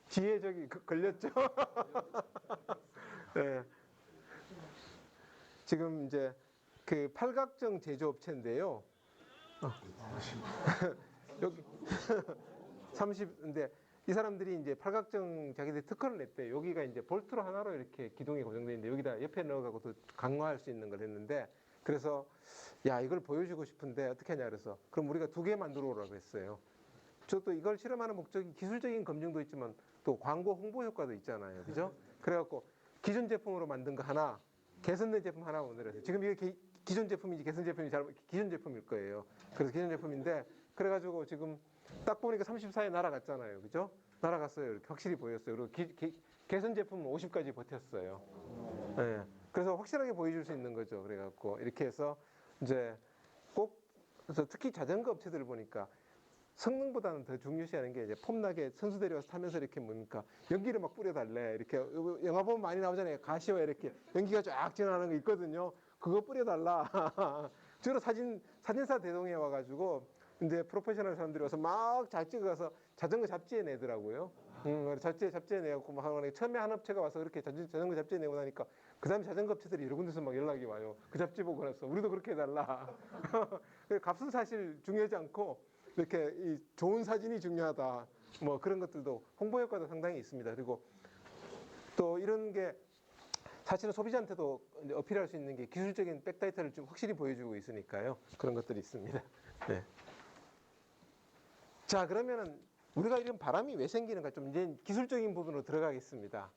뒤에 저기 걸렸죠? 네. 지금 이제 그 팔각정 제조업체인데요. 여기 30인데 이 사람들이 이제 팔각정 자기들 특허를 냈대. 여기가 이제 볼트로 하나로 이렇게 기둥이 고정되어 있는데 여기다 옆에 넣어가고 더 강화할 수 있는 걸 했는데 그래서 야 이걸 보여주고 싶은데 어떻게 하냐 그래서 그럼 우리가 두 개 만들어 오라고 했어요. 저도 이걸 실험하는 목적이 기술적인 검증도 있지만 또 광고 홍보 효과도 있잖아요. 그죠? 그래갖고 기존 제품으로 만든 거 하나, 개선된 제품 하나 만들었어요. 지금 이게 기존 제품인지 개선 제품인지 기존 제품일 거예요. 그래서 기존 제품인데 그래가지고 지금 딱 보니까 34에 날아갔잖아요. 그죠? 날아갔어요. 이렇게 확실히 보였어요. 그리고 개선 제품은 50까지 버텼어요. 네. 그래서 확실하게 보여줄 수 있는 거죠. 그래갖고 이렇게 해서 이제 꼭 그래서 특히 자전거 업체들을 보니까 성능보다는 더 중요시하는 게 이제 폼나게 선수 데려와서 타면서 이렇게 뭡니까 연기를 막 뿌려달래 이렇게 영화 보면 많이 나오잖아요. 가시오에 이렇게 연기가 쫙 지나가는 거 있거든요. 그거 뿌려달라. 주로 사진사 대동에 와가지고 이제 프로페셔널 사람들이 와서 막 잘 찍어가서 자전거 잡지에 내더라고요. 잡지에 내갖고 막 하는 처음에 한 업체가 와서 그렇게 자전거 잡지에 내고 나니까 그 다음에 자전거 업체들이 여러 군데서 막 연락이 와요. 그 잡지 보고 나서 우리도 그렇게 해달라. 값은 사실 중요하지 않고 이렇게 이 좋은 사진이 중요하다. 뭐 그런 것들도 홍보 효과도 상당히 있습니다. 그리고 또 이런 게 사실은 소비자한테도 어필할 수 있는 게 기술적인 백데이터를 좀 확실히 보여주고 있으니까요. 그런 것들이 있습니다. 네. 자, 그러면은 우리가 이런 바람이 왜 생기는가 좀 이제 기술적인 부분으로 들어가겠습니다.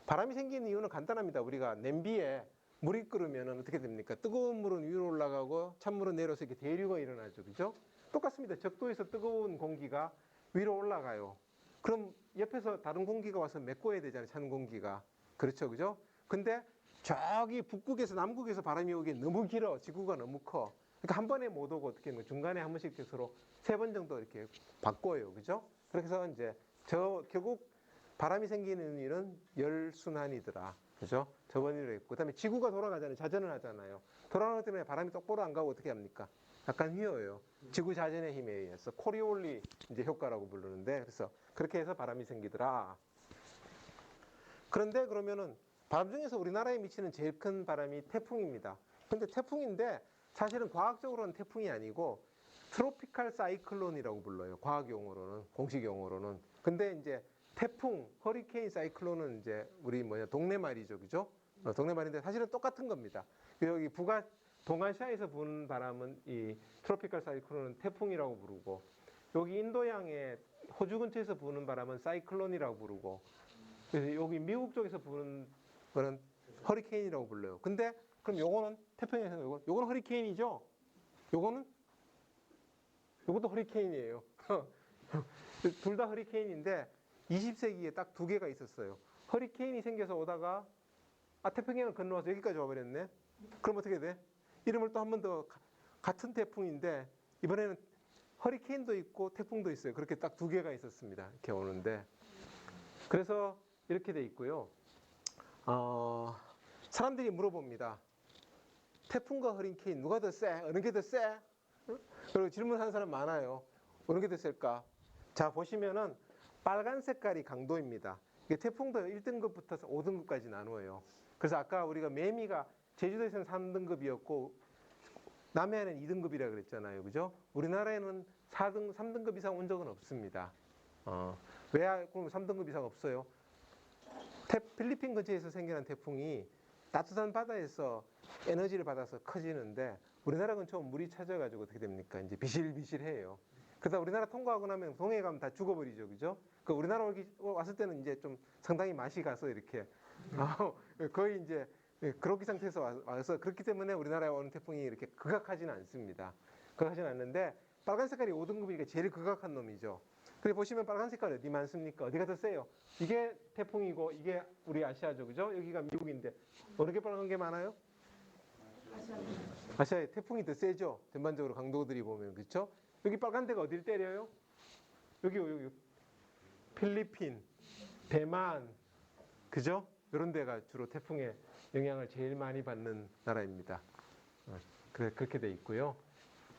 바람이 생기는 이유는 간단합니다. 우리가 냄비에 물이 끓으면은 어떻게 됩니까? 뜨거운 물은 위로 올라가고 찬물은 내려서 이렇게 대류가 일어나죠. 그죠? 똑같습니다. 적도에서 뜨거운 공기가 위로 올라가요. 그럼 옆에서 다른 공기가 와서 메꿔야 되잖아요. 찬 공기가. 그렇죠. 그죠? 근데 저기 북극에서 남극에서 바람이 오기에 너무 길어. 지구가 너무 커. 그러니까 한 번에 못 오고 어떻게 하면 중간에 한 번씩 서로 3번 정도 이렇게 바꿔요. 그죠? 그래서 이제 결국 바람이 생기는 일은 열순환이더라. 그죠? 저번에도 했고. 그 다음에 지구가 돌아가잖아요. 자전을 하잖아요. 돌아가기 때문에 바람이 똑바로 안 가고 어떻게 합니까? 약간 휘어요. 지구 자전의 힘에 의해서 코리올리 이제 효과라고 부르는데 그래서 그렇게 해서 바람이 생기더라. 그런데 그러면은 바람 중에서 우리나라에 미치는 제일 큰 바람이 태풍입니다. 근데 태풍인데 사실은 과학적으로는 태풍이 아니고 트로피칼 사이클론이라고 불러요. 과학 용어로는, 공식 용어로는. 근데 이제 태풍, 허리케인 사이클론은 이제 우리 동네 말이죠. 그죠? 동네 말인데 사실은 똑같은 겁니다. 여기 동아시아에서 부는 바람은 이 트로피칼 사이클론은 태풍이라고 부르고, 여기 인도양의 호주 근처에서 부는 바람은 사이클론이라고 부르고, 그래서 여기 미국 쪽에서 부는 거는 허리케인이라고 불러요. 근데 그럼 요거는 태평양에서 요거는 허리케인이죠? 요것도 허리케인이에요. 둘 다 허리케인인데 20세기에 딱 두 개가 있었어요. 허리케인이 생겨서 오다가 태평양을 건너와서 여기까지 와버렸네. 그럼 어떻게 돼? 이름을 또 한 번 더, 같은 태풍인데 이번에는 허리케인도 있고 태풍도 있어요. 그렇게 딱 두 개가 있었습니다. 이렇게 오는데. 그래서 이렇게 돼 있고요. 사람들이 물어봅니다. 태풍과 허리케인 누가 더 세? 어느 게 더 세? 그리고 질문하는 사람 많아요. 어느 게 더 셀까? 자, 보시면은 빨간 색깔이 강도입니다. 이게 태풍도 1등급부터 5등급까지 나누어요. 그래서 아까 우리가 매미가 제주도에서는 3등급이었고 남해안은 2등급이라 그랬잖아요. 그죠? 우리나라에는 3등급 이상 온 적은 없습니다. 왜 그럼 3등급 이상 없어요? 필리핀 근처에서 생겨난 태풍이 따뜻한 바다에서 에너지를 받아서 커지는데 우리나라 근처는 물이 찾아가지고 어떻게 됩니까? 이제 비실비실해요. 그러다 우리나라 통과하고 나면 동해 가면 다 죽어버리죠. 그죠? 그 우리나라 왔을 때는 이제 좀 상당히 맛이 가서 이렇게 거의 이제 그렇기 상태에서 와서 그렇기 때문에 우리나라에 오는 태풍이 이렇게 극악하지는 않습니다. 극악하지는 않는데 빨간 색깔이 5등급이니까 제일 극악한 놈이죠. 근데 보시면 빨간 색깔 어디 많습니까? 어디가 더 세요? 이게 태풍이고 이게 우리 아시아죠. 그죠? 여기가 미국인데 어느 게 빨간 게 많아요? 아시아의 태풍이 더 세죠. 전반적으로 강도들이 보면. 그렇죠? 여기 빨간 데가 어디를 때려요? 여기 필리핀, 대만, 그죠? 이런 데가 주로 태풍의 영향을 제일 많이 받는 나라입니다. 그렇게 돼 있고요.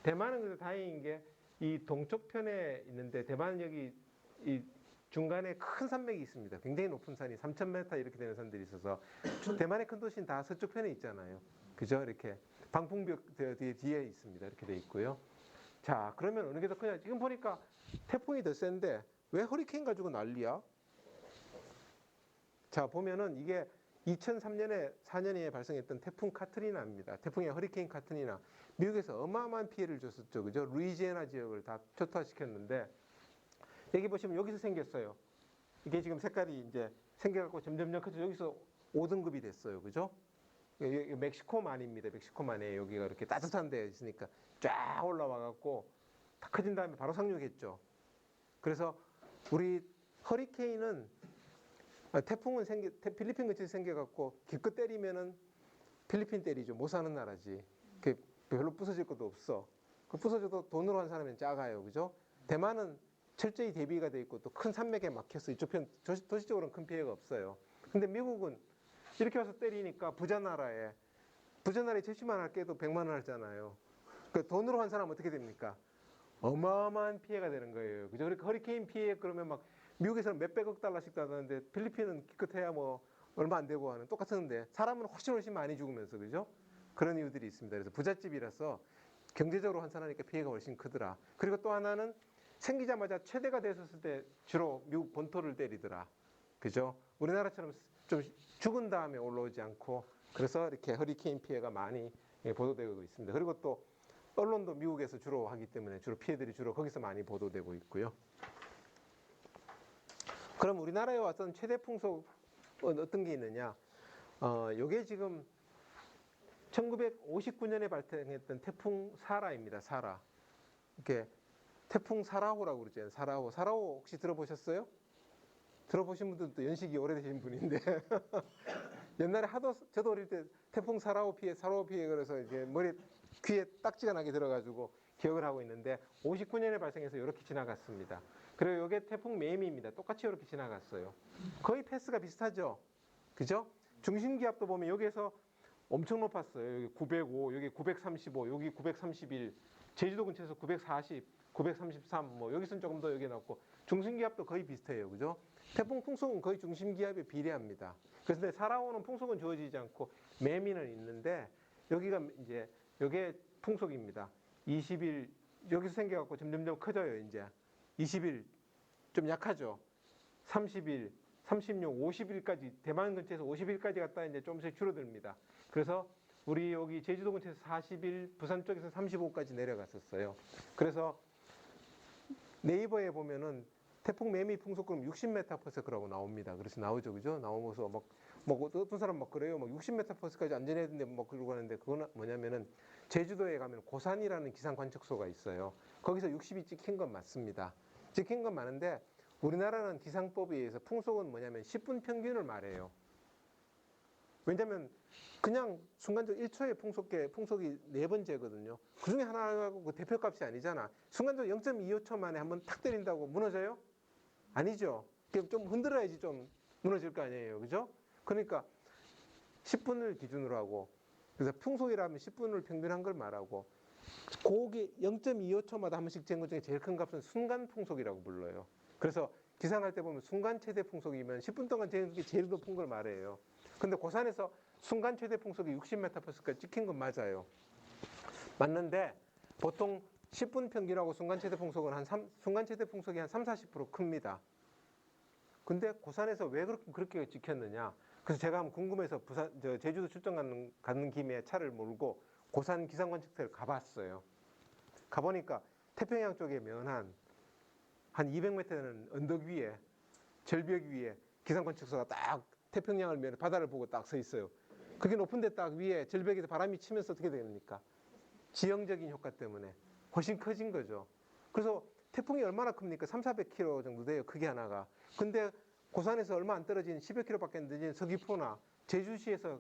대만은 그래서 다행인 게 이 동쪽 편에 있는데 대만은 여기 이 중간에 큰 산맥이 있습니다. 굉장히 높은 산이 3,000m 이렇게 되는 산들이 있어서 대만의 큰 도시는 다 서쪽 편에 있잖아요. 그죠? 이렇게 방풍벽 뒤에 있습니다. 이렇게 돼 있고요. 자, 그러면 어느 게 더 크냐? 지금 보니까 태풍이 더 센데 왜 허리케인 가지고 난리야? 자, 보면은 이게 2003년에 4년에 발생했던 태풍 카트리나입니다. 태풍의 허리케인 카트리나. 미국에서 어마어마한 피해를 줬었죠. 그죠? 루이지애나 지역을 다 초토화시켰는데 여기 보시면 여기서 생겼어요. 이게 지금 색깔이 이제 생겨갖고 점점점 커져 여기서 5등급이 됐어요. 그죠? 멕시코만입니다. 멕시코만에 여기가 이렇게 따뜻한 데 있으니까 쫙 올라와갖고 다 커진 다음에 바로 상륙했죠. 그래서 우리 허리케인은 태풍은 필리핀 근처에서 생겨갖고 기껏 때리면은 필리핀 때리죠. 못 사는 나라지. 별로 부서질 것도 없어. 그 부서져도 돈으로 한 사람은 작아요. 그죠? 대만은 철저히 대비가 돼 있고 또 큰 산맥에 막혔어. 이쪽 편 도시적으로는 큰 피해가 없어요. 근데 미국은 이렇게 와서 때리니까 부자 나라에 접시만 할 게도 100만 원 하잖아요. 그 돈으로 한 사람은 어떻게 됩니까? 어마어마한 피해가 되는 거예요. 그죠? 그러니까 허리케인 피해 그러면 막 미국에서는 몇백억 달러씩 받았는데 필리핀은 기껏해야 뭐 얼마 안 되고 하는 똑같은데 사람은 훨씬 많이 죽으면서 그죠? 그런 이유들이 있습니다. 그래서 부잣집이라서 경제적으로 환산하니까 피해가 훨씬 크더라. 그리고 또 하나는 생기자마자 최대가 됐었을 때 주로 미국 본토를 때리더라. 그죠? 우리나라처럼 좀 죽은 다음에 올라오지 않고 그래서 이렇게 허리케인 피해가 많이 보도되고 있습니다. 그리고 또 언론도 미국에서 주로 하기 때문에 주로 피해들이 주로 거기서 많이 보도되고 있고요. 그럼 우리나라에 왔던 최대 풍속은 어떤 게 있느냐? 요게 지금 1959년에 발생했던 태풍 사라입니다. 사라. 이렇게 태풍 사라호라고 그러잖아요. 사라호 혹시 들어보셨어요? 들어보신 분들도 연식이 오래되신 분인데 옛날에 하도 저도 어릴 때 태풍 사라호 피해 그래서 이제 귀에 딱지가 나게 들어가지고 기억을 하고 있는데 59년에 발생해서 이렇게 지나갔습니다. 그리고 이게 태풍 매미입니다. 똑같이 이렇게 지나갔어요. 거의 패스가 비슷하죠. 그죠? 중심 기압도 보면 여기에서 엄청 높았어요. 여기 905, 여기 935, 여기 931, 제주도 근처에서 940, 933, 뭐 여기서는 조금 더 여기 났고 중심기압도 거의 비슷해요, 그죠? 태풍 풍속은 거의 중심기압에 비례합니다. 그런데 살아오는 풍속은 주어지지 않고 매미는 있는데 여기가 이제 여기에 풍속입니다. 20일 여기서 생겨갖고 점점점 커져요. 이제 20일 좀 약하죠. 30일, 36, 50일까지 대만 근처에서 50일까지 갔다 이제 조금씩 줄어듭니다. 그래서 우리 여기 제주도 근처에서 40일, 부산 쪽에서 35까지 내려갔었어요. 그래서 네이버에 보면은 태풍 매미 풍속그럼 60m/s라고 나옵니다. 그래서 나오죠, 그죠? 나오면서 막 어떤 사람 막 그래요. 막 60m/s까지 안전해야 되는데 막 그러고 하는데 그건 뭐냐면은 제주도에 가면 고산이라는 기상 관측소가 있어요. 거기서 60이 찍힌 건 맞습니다. 찍힌 건 많은데 우리나라는 기상법에 의해서 풍속은 뭐냐면 10분 평균을 말해요. 왜냐면 그냥 순간적으로 1초의 풍속이 4번째거든요. 그 중에 하나가 그 대표값이 아니잖아. 순간적으로 0.25초 만에 한번 탁 때린다고 무너져요? 아니죠. 좀 흔들어야지 좀 무너질 거 아니에요. 그죠? 그러니까 10분을 기준으로 하고, 그래서 풍속이라면 10분을 평균한 걸 말하고, 그게 0.25초마다 한 번씩 재는 것 중에 제일 큰 값은 순간 풍속이라고 불러요. 그래서 기상할 때 보면 순간 최대 풍속이면 10분 동안 재는 게 제일 높은 걸 말해요. 근데 고산에서 순간 최대 풍속이 60m/s까지 찍힌 건 맞아요. 맞는데 보통 10분 평균하고 순간 최대 풍속은 순간 최대 풍속이 한 30-40% 큽니다. 근데 고산에서 왜 그렇게 찍혔느냐? 그래서 제가 한번 궁금해서 제주도 출장 가는 김에 차를 몰고 고산 기상관측소를 가봤어요. 가보니까 태평양 쪽에 면한 200m 되는 언덕 위에 절벽 위에 기상관측소가 딱 태평양을 면 바다를 보고 딱 서 있어요. 그게 높은데 딱 위에 절벽에서 바람이 치면서 어떻게 됩니까? 지형적인 효과 때문에 훨씬 커진 거죠. 그래서 태풍이 얼마나 큽니까? 300-400km 정도 돼요. 크기 하나가. 근데 고산에서 얼마 안 떨어진 10여 km밖에 안 되는 서귀포나 제주시에서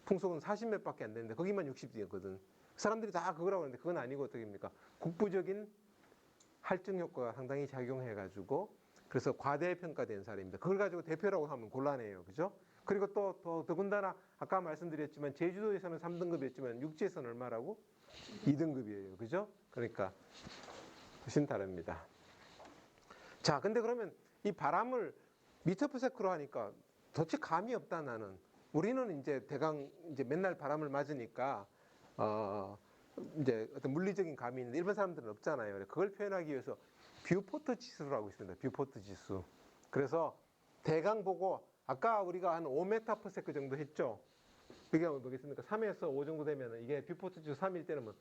풍속은 40몇 밖에 안 되는데 거기만 60이었거든. 사람들이 다 그거라고 하는데 그건 아니고 어떻게 됩니까? 국부적인 할증 효과가 상당히 작용해가지고 그래서 과대평가된 사례입니다. 그걸 가지고 대표라고 하면 곤란해요. 그죠? 그리고 또 더군다나 아까 말씀드렸지만 제주도에서는 3등급이었지만 육지에서는 얼마라고? 2등급이에요. 그죠? 그러니까 훨씬 다릅니다. 자, 근데 그러면 이 바람을 미터/s로 하니까 도대체 감이 없다 나는. 우리는 이제 대강 이제 맨날 바람을 맞으니까 이제 어떤 물리적인 감이 있는데 일반 사람들은 없잖아요. 그걸 표현하기 위해서 뷰포트 지수라고 있습니다. 뷰포트 지수. 그래서 대강 보고 아까 우리가 한 5m/s 정도 했죠. 그게 뭐겠습니까? 3에서 5 정도 되면 이게 뷰포트 지수 3일 때는 뭐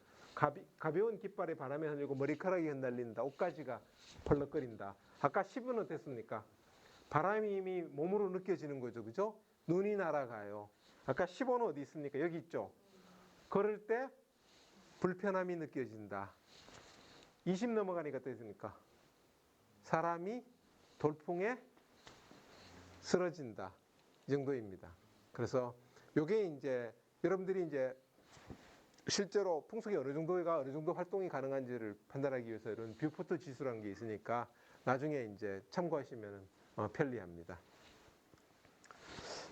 가벼운 깃발에 바람에 흔들리고 머리카락이 흩날린다. 옷가지가 펄럭거린다. 아까 10은 어땠습니까? 바람이 이미 몸으로 느껴지는 거죠. 그죠? 눈이 날아가요. 아까 15는 어디 있습니까? 여기 있죠. 걸을 때 불편함이 느껴진다. 20 넘어가니까 어떻습니까? 사람이 돌풍에 쓰러진다. 이 정도입니다. 그래서 요게 이제 여러분들이 이제 실제로 풍속이 어느 정도 활동이 가능한지를 판단하기 위해서 이런 뷰포트 지수라는 게 있으니까 나중에 이제 참고하시면 편리합니다.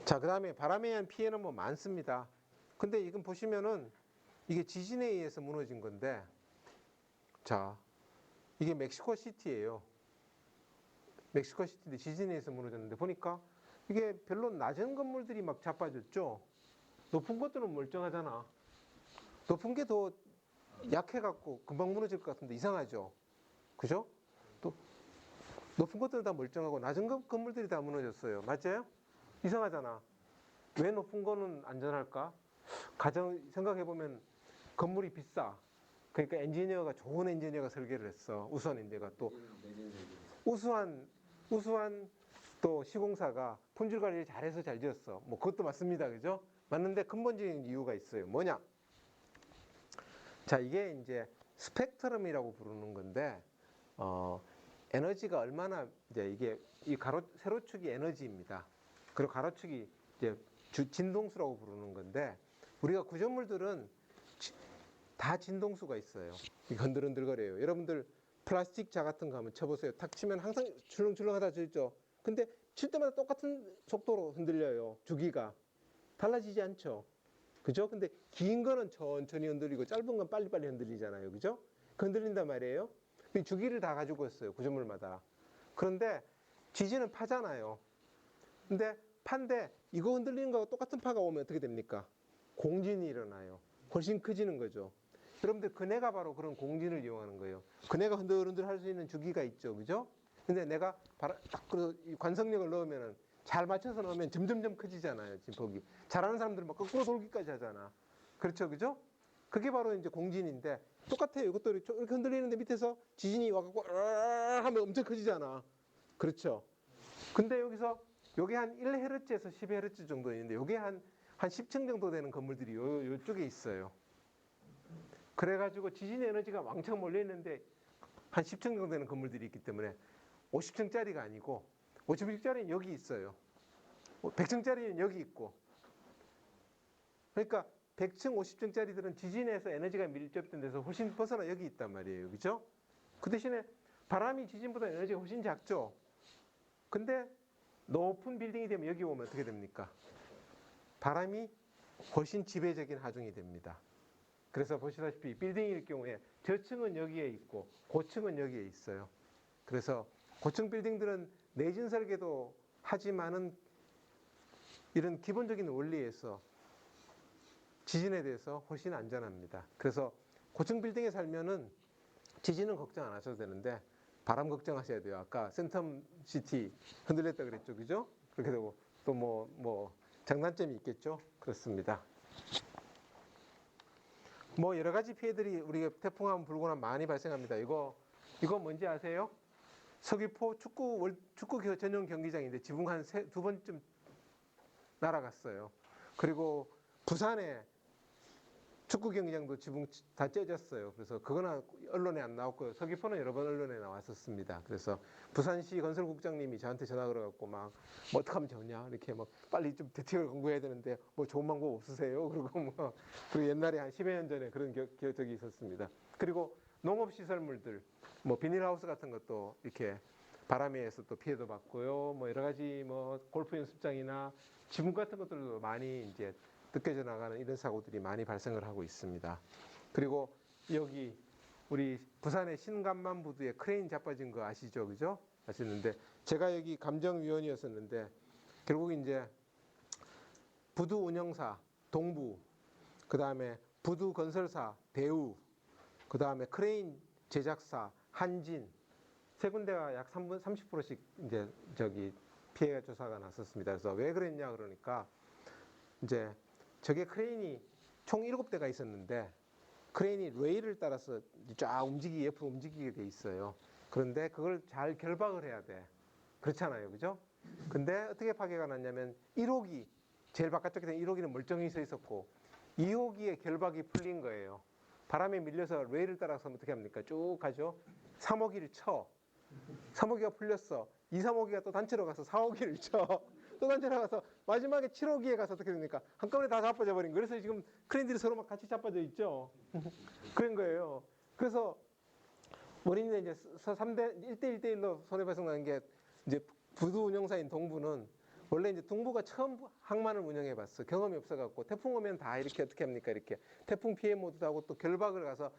자, 그 다음에 바람에 의한 피해는 뭐 많습니다. 근데 이건 보시면은 이게 지진에 의해서 무너진 건데, 자, 이게 멕시코 시티예요. 멕시코 시티인데 지진에 의해서 무너졌는데 보니까 이게 별로 낮은 건물들이 막 자빠졌죠. 높은 것들은 멀쩡하잖아. 높은 게 더 약해갖고 금방 무너질 것 같은데 이상하죠. 그죠? 또 높은 것들은 다 멀쩡하고 낮은 건물들이 다 무너졌어요. 맞아요? 이상하잖아. 왜 높은 거는 안전할까? 가장 생각해보면 건물이 비싸. 그러니까 좋은 엔지니어가 설계를 했어. 우수한 엔지니어가 또 우수한 또 시공사가 품질 관리를 잘해서 잘 지었어. 뭐 그것도 맞습니다. 그죠? 맞는데 근본적인 이유가 있어요. 뭐냐? 자, 이게 이제 스펙트럼이라고 부르는 건데, 에너지가 얼마나 이제 이게 세로축이 에너지입니다. 그리고 가로축이 이제 진동수라고 부르는 건데, 우리가 구조물들은 다 진동수가 있어요. 흔들흔들거려요. 여러분들 플라스틱 자 같은 거 한번 쳐보세요. 탁 치면 항상 출렁출렁하다 져있죠. 근데 칠 때마다 똑같은 속도로 흔들려요. 주기가 달라지지 않죠. 그죠? 근데 긴 거는 천천히 흔들리고 짧은 건 빨리빨리 흔들리잖아요. 그죠? 그 흔들린단 말이에요. 이 주기를 다 가지고 있어요. 구조물마다. 그런데 지진은 파잖아요. 근데 판데 이거 흔들리는 거하고 똑같은 파가 오면 어떻게 됩니까? 공진이 일어나요. 훨씬 커지는 거죠. 여러분들 그네가 바로 그런 공진을 이용하는 거예요. 그네가 흔들흔들 할 수 있는 주기가 있죠. 그죠? 근데 내가 딱 이 관성력을 넣으면은 잘 맞춰서 넣으면 점점점 커지잖아요. 진폭이. 잘하는 사람들은 막 거꾸로 돌기까지 하잖아. 그렇죠. 그죠? 그게 바로 이제 공진인데 똑같아요. 이것도 이렇게 흔들리는데 밑에서 지진이 와갖고 하면 엄청 커지잖아. 그렇죠. 근데 여기서 요게 한 1헤르츠에서 10헤르츠 정도 있는데 요게 한 10층 정도 되는 건물들이 요쪽에 있어요. 그래가지고 지진의 에너지가 왕창 몰려있는데 한 10층 정도 되는 건물들이 있기 때문에 50층짜리가 아니고 50층짜리는 여기 있어요. 100층짜리는 여기 있고. 그러니까 100층, 50층짜리들은 지진에서 에너지가 밀접된 데서 훨씬 벗어나 여기 있단 말이에요. 그죠? 그 대신에 바람이 지진보다 에너지가 훨씬 작죠? 근데 높은 빌딩이 되면 여기 오면 어떻게 됩니까? 바람이 훨씬 지배적인 하중이 됩니다. 그래서 보시다시피 빌딩일 경우에 저층은 여기에 있고 고층은 여기에 있어요. 그래서 고층 빌딩들은 내진 설계도 하지만은 이런 기본적인 원리에서 지진에 대해서 훨씬 안전합니다. 그래서 고층 빌딩에 살면은 지진은 걱정 안 하셔도 되는데 바람 걱정하셔야 돼요. 아까 센텀시티 흔들렸다 그랬죠, 그죠? 그렇게 되고 또 뭐 장단점이 있겠죠. 그렇습니다. 뭐 여러 가지 피해들이 우리가 태풍하면 불고 나면 많이 발생합니다. 이거 뭔지 아세요? 서귀포 축구 전용 경기장인데 지붕 한 두 번쯤 날아갔어요. 그리고 부산에 축구 경기장도 지붕 다 째졌어요. 그래서 그거는 언론에 안 나왔고요. 서귀포는 여러 번 언론에 나왔었습니다. 그래서 부산시 건설국장님이 저한테 전화 걸어갖고 막 뭐 어떻게 하면 좋냐 이렇게 막 빨리 좀 대책을 공부해야 되는데 뭐 좋은 방법 없으세요? 그리고 뭐 그리고 옛날에 한 10여 년 전에 그런 적이 있었습니다. 그리고 농업시설물들 뭐 비닐하우스 같은 것도 이렇게 바람에 의해서 또 피해도 받고요. 뭐 여러 가지 뭐 골프 연습장이나 지붕 같은 것들도 많이 이제 느껴져 나가는 이런 사고들이 많이 발생을 하고 있습니다. 그리고 여기 우리 부산의 신간만부두에 크레인 자빠진 거 아시죠? 그죠? 아시는데 제가 여기 감정위원이었었는데 결국 이제 부두 운영사 동부, 그 다음에 부두 건설사 대우, 그 다음에 크레인 제작사 한진 세 군데가 약 30%씩 이제 저기 피해 조사가 났었습니다. 그래서 왜 그랬냐 그러니까 이제 저게 크레인이 총 7대가 있었는데 크레인이 레일을 따라서 쫙 옆으로 움직이게 돼 있어요. 그런데 그걸 잘 결박을 해야 돼. 그렇잖아요. 그죠? 근데 어떻게 파괴가 났냐면 1호기, 제일 바깥쪽에 있는 1호기는 멀쩡히 서 있었고 2호기에 결박이 풀린 거예요. 바람에 밀려서 레일을 따라서 어떻게 합니까? 쭉 가죠. 3호기를 쳐. 3호기가 풀렸어. 2, 3호기가 또 단체로 가서 4호기를 쳐. 또 단체로 가서 마지막에 7호기에 가서 어떻게 됩니까? 한꺼번에 다 자빠져 버린 거예요. 그래서 지금 크레인들이 서로 막 같이 자빠져 있죠. 그런 거예요. 그래서 원인은 이제 1대1로 손해배상 나는 게 이제 부두 운영사인 동부는 원래 이제 동부가 처음 항만을 운영해 봤어. 경험이 없어갖고 태풍 오면 다 이렇게 어떻게 합니까? 이렇게 태풍 피해 모드도 하고 또 결박을 가서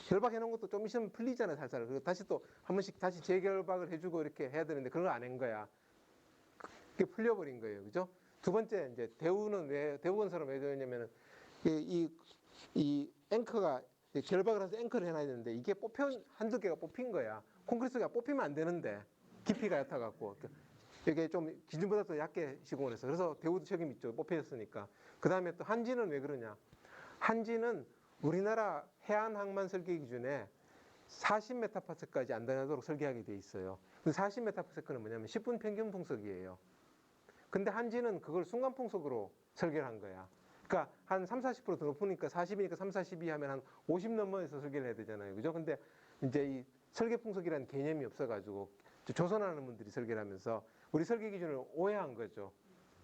결박해 놓은 것도 좀 있으면 풀리잖아요, 살살. 그리고 다시 또 한 번씩 다시 재결박을 해주고 이렇게 해야 되는데 그걸 안 한 거야. 그게 풀려버린 거예요, 그죠? 두 번째 이제 대우건설은 왜 그러냐면은 이 앵커가 결박을 해서 앵커를 해놔야 되는데 이게 한두 개가 뽑힌 거야. 콘크리트가 뽑히면 안 되는데 깊이가 얕아갖고 이게 좀 기준보다 더 얕게 시공을 했어. 그래서 대우도 책임 있죠. 뽑혀졌으니까. 그 다음에 또 한진은 왜 그러냐? 한진은 우리나라 해안항만 설계 기준에 40mPa까지 안전하도록 설계하게 돼 있어요. 40mP는 뭐냐면 10분 평균 풍속이에요. 근데 한진은 그걸 순간 풍속으로 설계를 한 거야. 그러니까 한 30-40%더 높으니까 40이니까 30-40이 하면 한 50 넘어에서 설계를 해야 되잖아요. 그죠? 근데 이제 이 설계 풍속이라는 개념이 없어가지고 조선하는 분들이 설계를 하면서 우리 설계 기준을 오해한 거죠.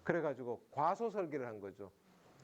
그래가지고 과소 설계를 한 거죠.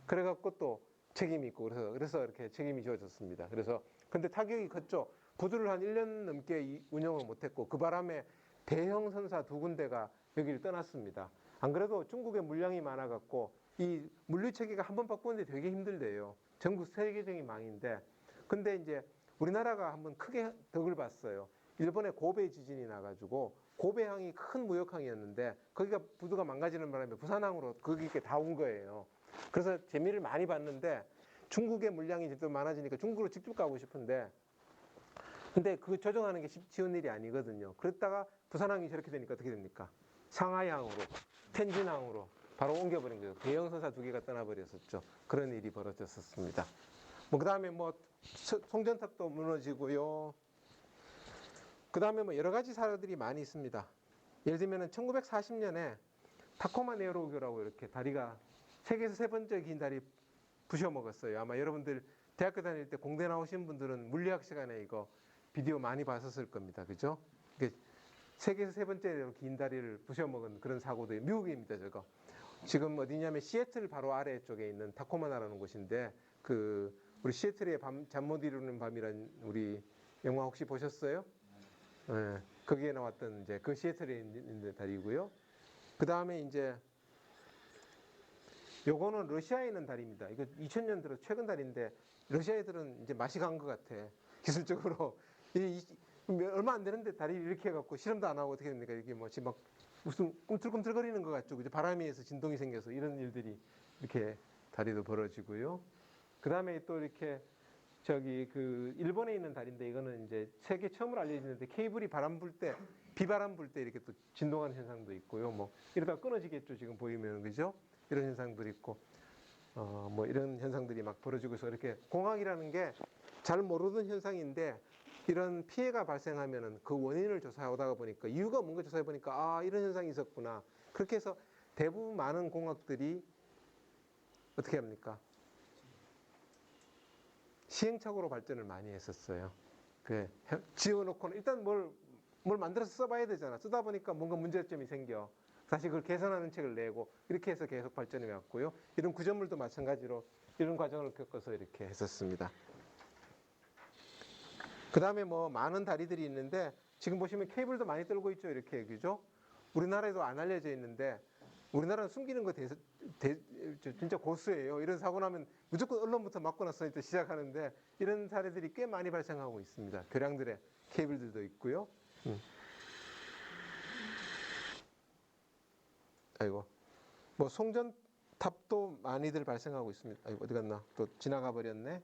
그래갖고 또 책임이 있고 그래서 이렇게 책임이 지어졌습니다. 그래서 근데 타격이 컸죠. 부두를 한 1년 넘게 운영을 못했고 그 바람에 대형 선사 두 군데가 여기를 떠났습니다. 안 그래도 중국에 물량이 많아갖고 이 물류 체계가 한번 바꾸는데 되게 힘들대요. 전국 세계적인 망인데, 근데 이제 우리나라가 한번 크게 덕을 봤어요. 일본에 고베 지진이 나가지고 고베항이 큰 무역항이었는데 거기가 부두가 망가지는 바람에 부산항으로 거기게 다 온 거예요. 그래서 재미를 많이 봤는데 중국의 물량이 좀 많아지니까 중국으로 직접 가고 싶은데, 근데 그 조정하는 게 쉬운 일이 아니거든요. 그랬다가 부산항이 저렇게 되니까 어떻게 됩니까? 상하이항으로, 텐진항으로 바로 옮겨버린 거예요. 대형 선사 2개가 떠나버렸었죠. 그런 일이 벌어졌었습니다. 뭐 그다음에 뭐 송전탑도 무너지고요. 그다음에 뭐 여러 가지 사례들이 많이 있습니다. 예를 들면은 1940년에 타코마 네로교라고 이렇게 다리가 세계에서 3번째 긴 다리 부셔 먹었어요. 아마 여러분들 대학교 다닐 때 공대 나오신 분들은 물리학 시간에 이거 비디오 많이 봤었을 겁니다. 그죠? 세계에서 3번째로 긴 다리를 부셔 먹은 그런 사고도 미국입니다. 저거. 지금 어디냐면 시애틀 바로 아래쪽에 있는 타코마나라는 곳인데, 그 우리 시애틀의 잠 못 이루는 밤이란 우리 영화 혹시 보셨어요? 네, 거기에 나왔던 이제 그 시애틀에 있는 다리고요. 그 다음에 이제 요거는 러시아에 있는 다리입니다. 이거 2000년 들어 최근 다리인데 러시아 애들은 이제 맛이 간 것 같아. 기술적으로 얼마 안 되는데 다리 이렇게 해갖고 실험도 안 하고 어떻게 됩니까? 이게 뭐지 막 무슨 꿈틀꿈틀거리는 것 같죠. 그죠? 바람에 의해서 진동이 생겨서 이런 일들이 이렇게 다리도 벌어지고요. 그 다음에 또 이렇게 저기 그 일본에 있는 다리인데 이거는 이제 세계 처음으로 알려지는데 케이블이 바람 불 때, 비바람 불 때 이렇게 또 진동하는 현상도 있고요. 뭐 이러다 끊어지겠죠. 지금 보이면 그죠? 이런 현상들이 있고, 뭐 이런 현상들이 막 벌어지고 있어. 이렇게 공학이라는 게 잘 모르는 현상인데 이런 피해가 발생하면은 그 원인을 조사하다가 보니까 이유가 뭔가 조사해 보니까 아 이런 현상이 있었구나. 그렇게 해서 대부분 많은 공학들이 어떻게 합니까? 시행착오로 발전을 많이 했었어요. 그 지어놓고는 일단 뭘 만들어서 써봐야 되잖아. 쓰다 보니까 뭔가 문제점이 생겨. 다시 그걸 개선하는 책을 내고 이렇게 해서 계속 발전해 왔고요. 이런 구조물도 마찬가지로 이런 과정을 겪어서 이렇게 했었습니다. 그 다음에 뭐 많은 다리들이 있는데 지금 보시면 케이블도 많이 떨고 있죠. 이렇게 그죠? 우리나라에도 안 알려져 있는데 우리나라는 숨기는 거 진짜 고수예요. 이런 사고 나면 무조건 언론부터 맞고 나서 시작하는데 이런 사례들이 꽤 많이 발생하고 있습니다. 교량들의 케이블들도 있고요. 아이고, 뭐 송전탑도 많이들 발생하고 있습니다. 아이고 어디 갔나? 또 지나가 버렸네.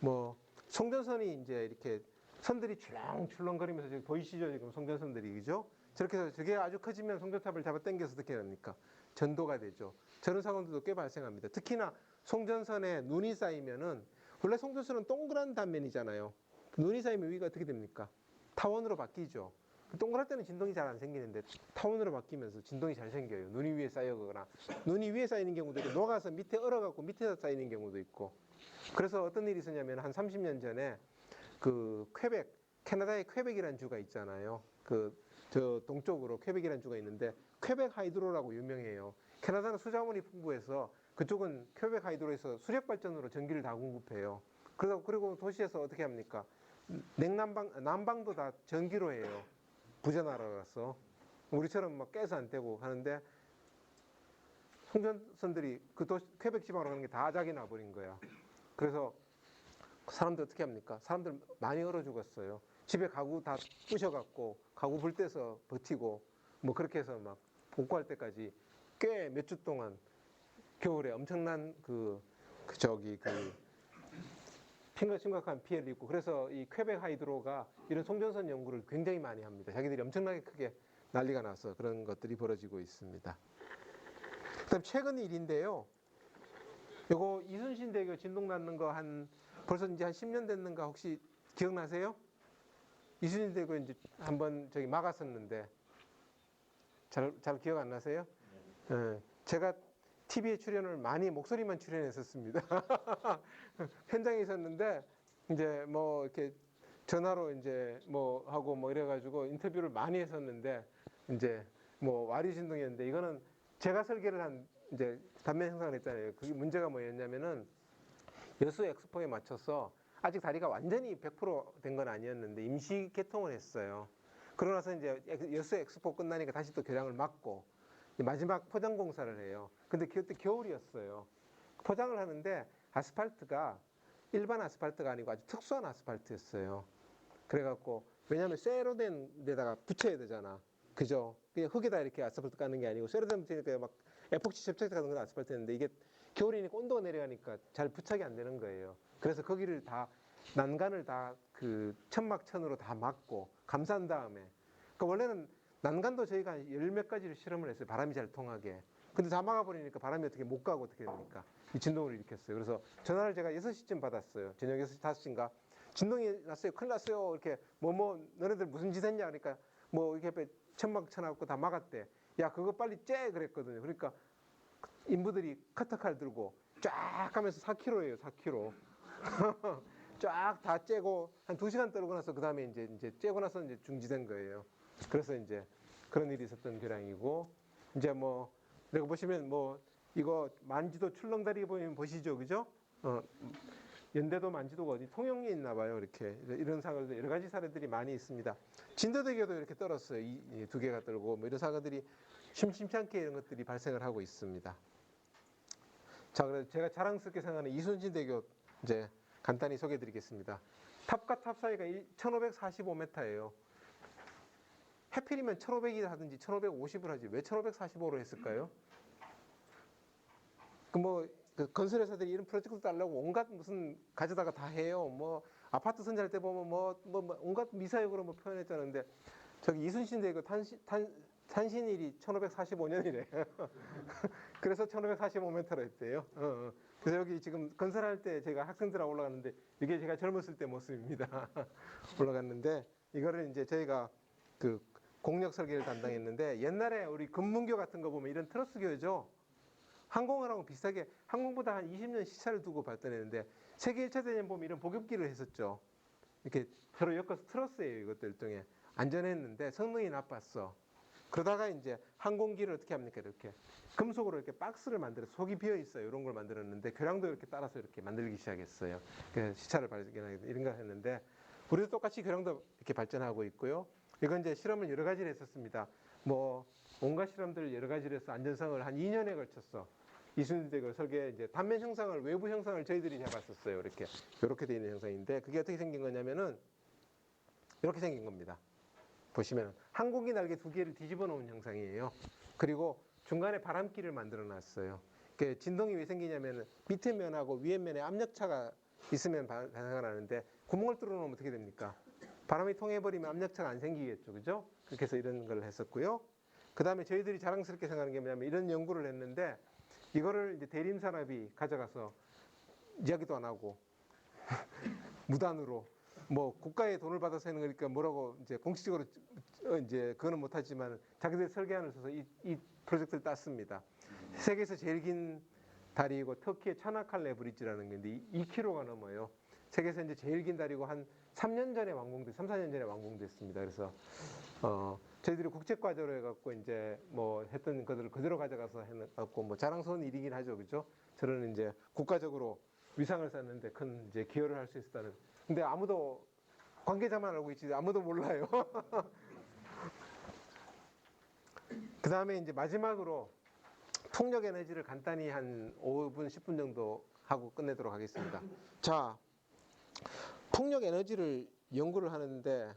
뭐 송전선이 이제 이렇게 선들이 출렁출렁거리면서 지금 보이시죠? 지금 송전선들이 그죠? 저렇게 해서 저게 아주 커지면 송전탑을 잡아 당겨서 어떻게 합니까? 전도가 되죠. 저런 사고들도 꽤 발생합니다. 특히나 송전선에 눈이 쌓이면은 원래 송전선은 동그란 단면이잖아요. 눈이 쌓이면 위가 어떻게 됩니까? 타원으로 바뀌죠. 동그랄 때는 진동이 잘 안 생기는데 타원으로 바뀌면서 진동이 잘 생겨요. 눈이 위에 쌓여거나 눈이 위에 쌓이는 경우도 있고 녹아서 밑에 얼어갖고 밑에서 쌓이는 경우도 있고. 그래서 어떤 일이 있었냐면 한 30년 전에 그 퀘벡, 캐나다의 퀘벡이라는 주가 있잖아요. 저 동쪽으로 퀘벡이라는 주가 있는데 퀘벡 하이드로라고 유명해요. 캐나다는 수자원이 풍부해서 그쪽은 퀘벡 하이드로에서 수력 발전으로 전기를 다 공급해요. 그리고 도시에서 어떻게 합니까? 난방도 다 전기로 해요. 부자나라라서 우리처럼 막 깨서 안 떼고 하는데 송전선들이 퀘벡 지방으로 가는 게 다 작이 나버린 거야. 그래서 사람들 어떻게 합니까? 사람들 많이 얼어 죽었어요. 집에 가구 다 부셔갖고 가구 불 떼서 버티고 뭐 그렇게 해서 막 복구할 때까지 꽤 몇 주 동안 겨울에 엄청난 심각한 피해를 입고 그래서 이 퀘벡 하이드로가 이런 송전선 연구를 굉장히 많이 합니다. 자기들이 엄청나게 크게 난리가 나서 그런 것들이 벌어지고 있습니다. 그다음 최근 일인데요. 요거 이순신대교 진동 났는 거 벌써 이제 한 10년 됐는가 혹시 기억나세요? 이순신대교 이제 한번 저기 막았었는데 잘 기억 안 나세요? 네. 제가 TV에 출연을 많이 목소리만 출연했었습니다. 현장에 있었는데 이제 뭐 이렇게 전화로 이제 뭐 하고 뭐 이래가지고 인터뷰를 많이 했었는데 이제 뭐 와류 진동이었는데 이거는 제가 설계를 한 이제 단면 형상을 했잖아요. 그게 문제가 뭐였냐면은 여수 엑스포에 맞춰서 아직 다리가 완전히 100% 된 건 아니었는데 임시 개통을 했어요. 그러고 나서 이제 여수 엑스포 끝나니까 다시 또 교량을 막고 마지막 포장 공사를 해요. 근데 그때 겨울이었어요. 포장을 하는데 아스팔트가 일반 아스팔트가 아니고 아주 특수한 아스팔트였어요. 그래갖고 왜냐하면 쇠로 된 데다가 붙여야 되잖아. 그죠? 그냥 흙에다 이렇게 아스팔트 까는 게 아니고 쇠로 된 붙이니까 막 에폭시 접착하는 건 아스팔트였는데 이게 겨울이니까 온도가 내려가니까 잘 부착이 안 되는 거예요. 그래서 거기를 다 난간을 다 그 천막천으로 다 막고 감싼 다음에 그러니까 원래는 난간도 저희가 열 몇 가지를 실험을 했어요. 바람이 잘 통하게. 근데 다 막아버리니까 바람이 어떻게 못 가고 어떻게 됩니까? 이 진동을 일으켰어요. 그래서 전화를 제가 6시쯤 받았어요. 저녁 6시, 5시인가. 진동이 났어요. 큰일 났어요. 이렇게 너네들 무슨 짓 했냐. 그러니까 뭐 이렇게 천막 쳐놨고 다 막았대. 야, 그거 빨리 째! 그랬거든요. 그러니까 인부들이 커터칼 들고 쫙 하면서 4km예요. 4km. 쫙 다 째고 한 2시간 떨고 나서 그 다음에 이제 째고 나서 이제 중지된 거예요. 그래서 이제 그런 일이 있었던 교량이고 이제 뭐 내가 보시면 뭐 이거 만지도 출렁다리 보이면 보시죠, 그죠? 연대도 만지도가 어디 통영에 있나 봐요. 이렇게 이런 사고들 여러 가지 사례들이 많이 있습니다. 진도대교도 이렇게 떨었어요. 이 두 개가 떨고 뭐 이런 사고들이 심심치 않게 이런 것들이 발생을 하고 있습니다. 자, 그래서 제가 자랑스럽게 생각하는 이순신대교 이제 간단히 소개해드리겠습니다. 탑과 탑 사이가 1545m예요. 해필이면 1500이 하든지 1550을 하지 왜 1545로 했을까요? 그 건설회사들이 이런 프로젝트 달라고 온갖 무슨 가져다가 다 해요. 뭐 아파트 선정할 때 보면 뭐 온갖 미사역으로 뭐 표현했자는데 저기 이순신대교 탄신일이 1545년이래. 그래서 1545m로 했대요. 그래서 여기 지금 건설할 때 제가 학생들하고 올라갔는데 이게 제가 젊었을 때 모습입니다. 올라갔는데 이거를 이제 저희가 그 공력 설계를 담당했는데 옛날에 우리 금문교 같은 거 보면 이런 트러스교죠. 항공하고 비슷하게 항공보다 한 20년 시차를 두고 발전했는데 세계 1차 대전 보면 이런 보급기를 했었죠. 이렇게 서로 엮어서 트러스예요. 이것도 일종의 안전했는데 성능이 나빴어. 그러다가 이제 항공기를 어떻게 합니까? 이렇게 금속으로 이렇게 박스를 만들어 속이 비어 있어요. 이런 걸 만들었는데 교량도 이렇게 따라서 이렇게 만들기 시작했어요. 그래서 시차를 발견하게 이런 걸 했는데 우리도 똑같이 교량도 이렇게 발전하고 있고요. 이건 이제 실험을 여러 가지를 했었습니다. 뭐 온갖 실험들을 여러 가지를 해서 안전성을 한 2년에 걸쳤어. 이순신대교 설계 이제 단면 형상을 외부 형상을 저희들이 해봤었어요. 이렇게 돼 있는 형상인데 그게 어떻게 생긴 거냐면은 이렇게 생긴 겁니다. 보시면 항공기 날개 2개를 뒤집어 놓은 형상이에요. 그리고 중간에 바람기를 만들어 놨어요. 진동이 왜 생기냐면 밑에 면하고 위에 면에 압력차가 있으면 발생을 하는데 구멍을 뚫어 놓으면 어떻게 됩니까? 바람이 통해버리면 압력차가 안 생기겠죠. 그죠? 그렇게 해서 이런 걸 했었고요. 그 다음에 저희들이 자랑스럽게 생각하는 게 뭐냐면 이런 연구를 했는데 이거를 이제 대림산업이 가져가서 이야기도 안 하고 무단으로 뭐 국가의 돈을 받아서 하는 거니까 뭐라고 이제 공식적으로 이제 그거는 못하지만 자기들 설계안을 써서 이 프로젝트를 땄습니다. 세계에서 제일 긴 다리이고 터키의 차나칼레 브릿지라는 게 있는데 2km가 넘어요. 세계에서 이제 제일 긴 다리고 한 3년 전에 3, 4년 전에 완공됐습니다. 그래서 저희들이 국제과제로 해갖고 이제 뭐 했던 것들을 그대로 가져가서 해갖고 뭐 자랑스러운 일이긴 하죠, 그죠? 저는 이제 국가적으로 위상을 쌓는데 큰 이제 기여를 할 수 있었다는. 근데 아무도 관계자만 알고 있지 아무도 몰라요. 그 다음에 이제 마지막으로 풍력 에너지를 간단히 한 5분, 10분 정도 하고 끝내도록 하겠습니다. 자, 풍력 에너지를 연구를 하는데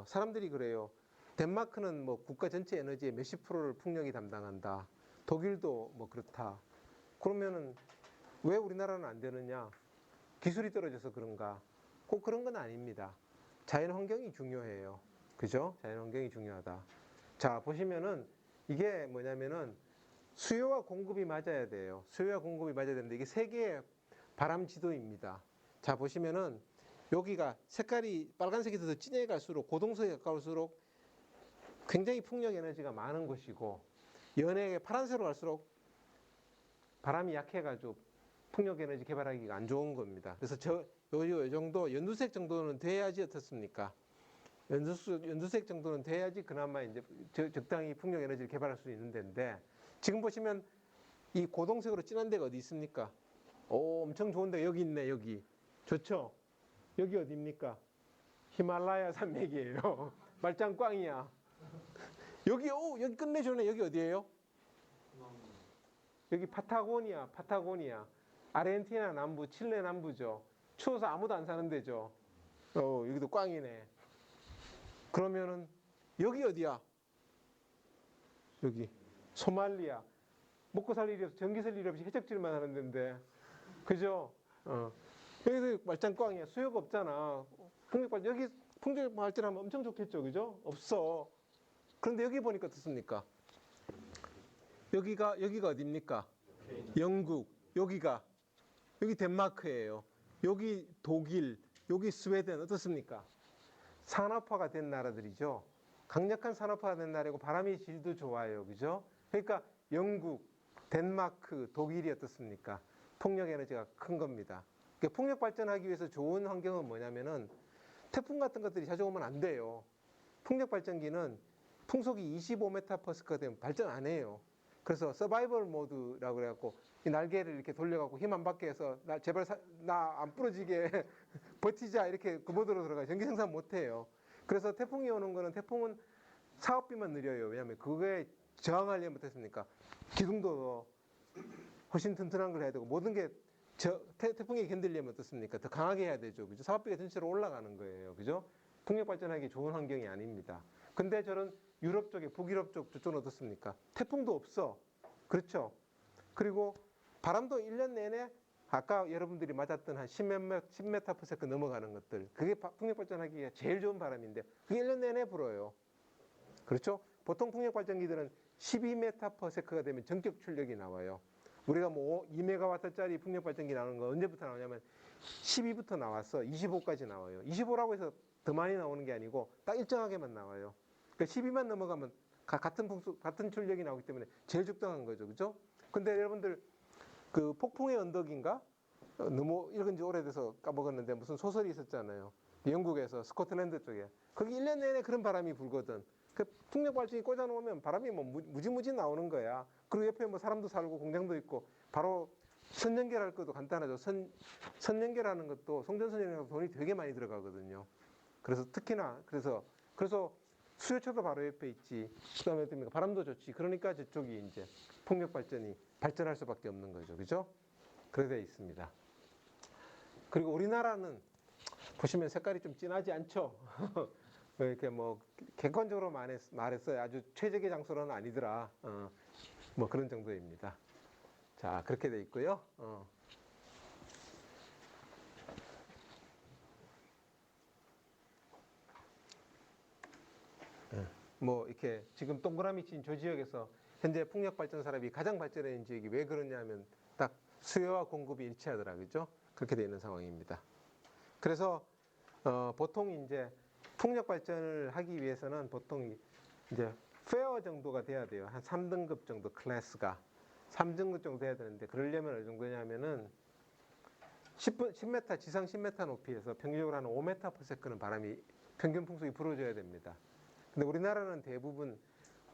사람들이 그래요. 덴마크는 뭐 국가 전체 에너지의 몇십 프로를 풍력이 담당한다. 독일도 뭐 그렇다. 그러면은 왜 우리나라는 안 되느냐? 기술이 떨어져서 그런가? 꼭 그런 건 아닙니다. 자연 환경이 중요해요. 그죠? 자연 환경이 중요하다. 자, 보시면은 이게 뭐냐면은 수요와 공급이 맞아야 돼요. 수요와 공급이 맞아야 되는데 이게 세계의 바람 지도입니다. 자, 보시면은 여기가 색깔이 빨간색이 더 진해 갈수록 고동석에 가까울수록 굉장히 풍력 에너지가 많은 곳이고 연하게 파란색으로 갈수록 바람이 약해가지고 풍력 에너지 개발하기가 안 좋은 겁니다. 그래서 요 정도 연두색 정도는 돼야지 어떻습니까? 연두색 정도는 돼야지 그나마 이제 적당히 풍력 에너지를 개발할 수 있는 데인데 지금 보시면 이 고동색으로 진한 데가 어디 있습니까? 오, 엄청 좋은 데 여기 있네. 여기 좋죠? 여기 어디입니까? 히말라야 산맥이에요. 말짱꽝이야. 여기 끝내주네. 여기 어디예요? 여기 파타고니아. 아르헨티나 남부, 칠레 남부죠. 추워서 아무도 안 사는 데죠. 여기도 꽝이네. 그러면은 여기 어디야? 여기 소말리아. 먹고 살 일이 없어, 전기 쓸 일이 없이 해적질만 하는 데인데, 그죠? 여기도 말짱꽝이야. 수요가 없잖아. 여기 풍력 발전하면 엄청 좋겠죠, 그죠? 없어. 그런데 여기 보니까 어떻습니까? 여기가 어디입니까? 영국. 여기 덴마크예요. 여기 독일, 여기 스웨덴. 어떻습니까? 산업화가 된 나라들이죠. 강력한 산업화가 된 나라고 바람의 질도 좋아요, 그죠? 그러니까 영국, 덴마크, 독일이 어떻습니까? 풍력 에너지가 큰 겁니다. 그러니까 풍력 발전하기 위해서 좋은 환경은 뭐냐면은 태풍 같은 것들이 자주 오면 안 돼요. 풍력 발전기는 풍속이 25m/s가 되면 발전 안 해요. 그래서 서바이벌 모드라고 그래갖고 이 날개를 이렇게 돌려갖고 힘 안 받게 해서 제발 나 안 부러지게 버티자, 이렇게 그 모드로 들어가요. 전기 생산 못 해요. 그래서 태풍이 오는 거는, 태풍은 사업비만 느려요. 왜냐하면 그거에 저항하려면 어떻습니까? 기둥도 훨씬 튼튼한 걸 해야 되고, 모든 게 태풍에 견디려면 어떻습니까? 더 강하게 해야 되죠. 그죠? 사업비가 전체로 올라가는 거예요. 그죠? 풍력 발전하기 좋은 환경이 아닙니다. 근데 저런 유럽 쪽에, 북유럽 저쪽은 어떻습니까? 태풍도 없어. 그렇죠? 그리고 바람도 1년 내내 아까 여러분들이 맞았던 한 10m/s 넘어가는 것들, 그게 풍력 발전하기가 제일 좋은 바람인데 그게 1년 내내 불어요. 그렇죠? 보통 풍력 발전기들은 12m/s가 되면 전격 출력이 나와요. 우리가 뭐 2메가와트짜리 풍력 발전기 나오는 거 언제부터 나오냐면 12부터 나왔어. 25까지 나와요. 25라고 해서 더 많이 나오는 게 아니고 딱 일정하게만 나와요. 그러니까 12만 넘어가면 같은 출력이 나오기 때문에 제일 적당한 거죠. 그죠? 근데 여러분들 그 폭풍의 언덕인가? 너무 읽은 지 오래돼서 까먹었는데 무슨 소설이 있었잖아요. 영국에서 스코틀랜드 쪽에. 거기 1년 내내 그런 바람이 불거든. 그 풍력 발전기 꽂아놓으면 바람이 뭐 무지무지 나오는 거야. 그리고 옆에 뭐 사람도 살고 공장도 있고, 바로 선 연결할 것도 간단하죠. 선 연결하는 것도, 송전선 연결하는 돈이 되게 많이 들어가거든요. 그래서 특히나 그래서 수요처도 바로 옆에 있지. 그다음에 어떻습니까? 바람도 좋지. 그러니까 저쪽이 이제 풍력 발전이 발전할 수밖에 없는 거죠. 그죠? 그래 돼 있습니다. 그리고 우리나라는 보시면 색깔이 좀 진하지 않죠? 이렇게 뭐 객관적으로 말했어요. 아주 최적의 장소는 아니더라. 뭐 그런 정도입니다. 자, 그렇게 돼 있고요. 뭐 이렇게 지금 동그라미 친 저 지역에서 현재 풍력 발전 산업이 가장 발전해 있는 지역이 왜 그러냐면 딱 수요와 공급이 일치하더라, 그죠? 그렇게 되어 있는 상황입니다. 그래서 보통 이제 풍력 발전을 하기 위해서는 보통 이제 페어 정도가 돼야 돼요. 한 3등급 정도 클래스가 3등급 정도 돼야 되는데, 그러려면 어느 정도냐면은 10m, 지상 10m 높이에서 평균적으로 한 5m/s는 바람이 평균 풍속이 불어줘야 됩니다. 근데 우리나라는 대부분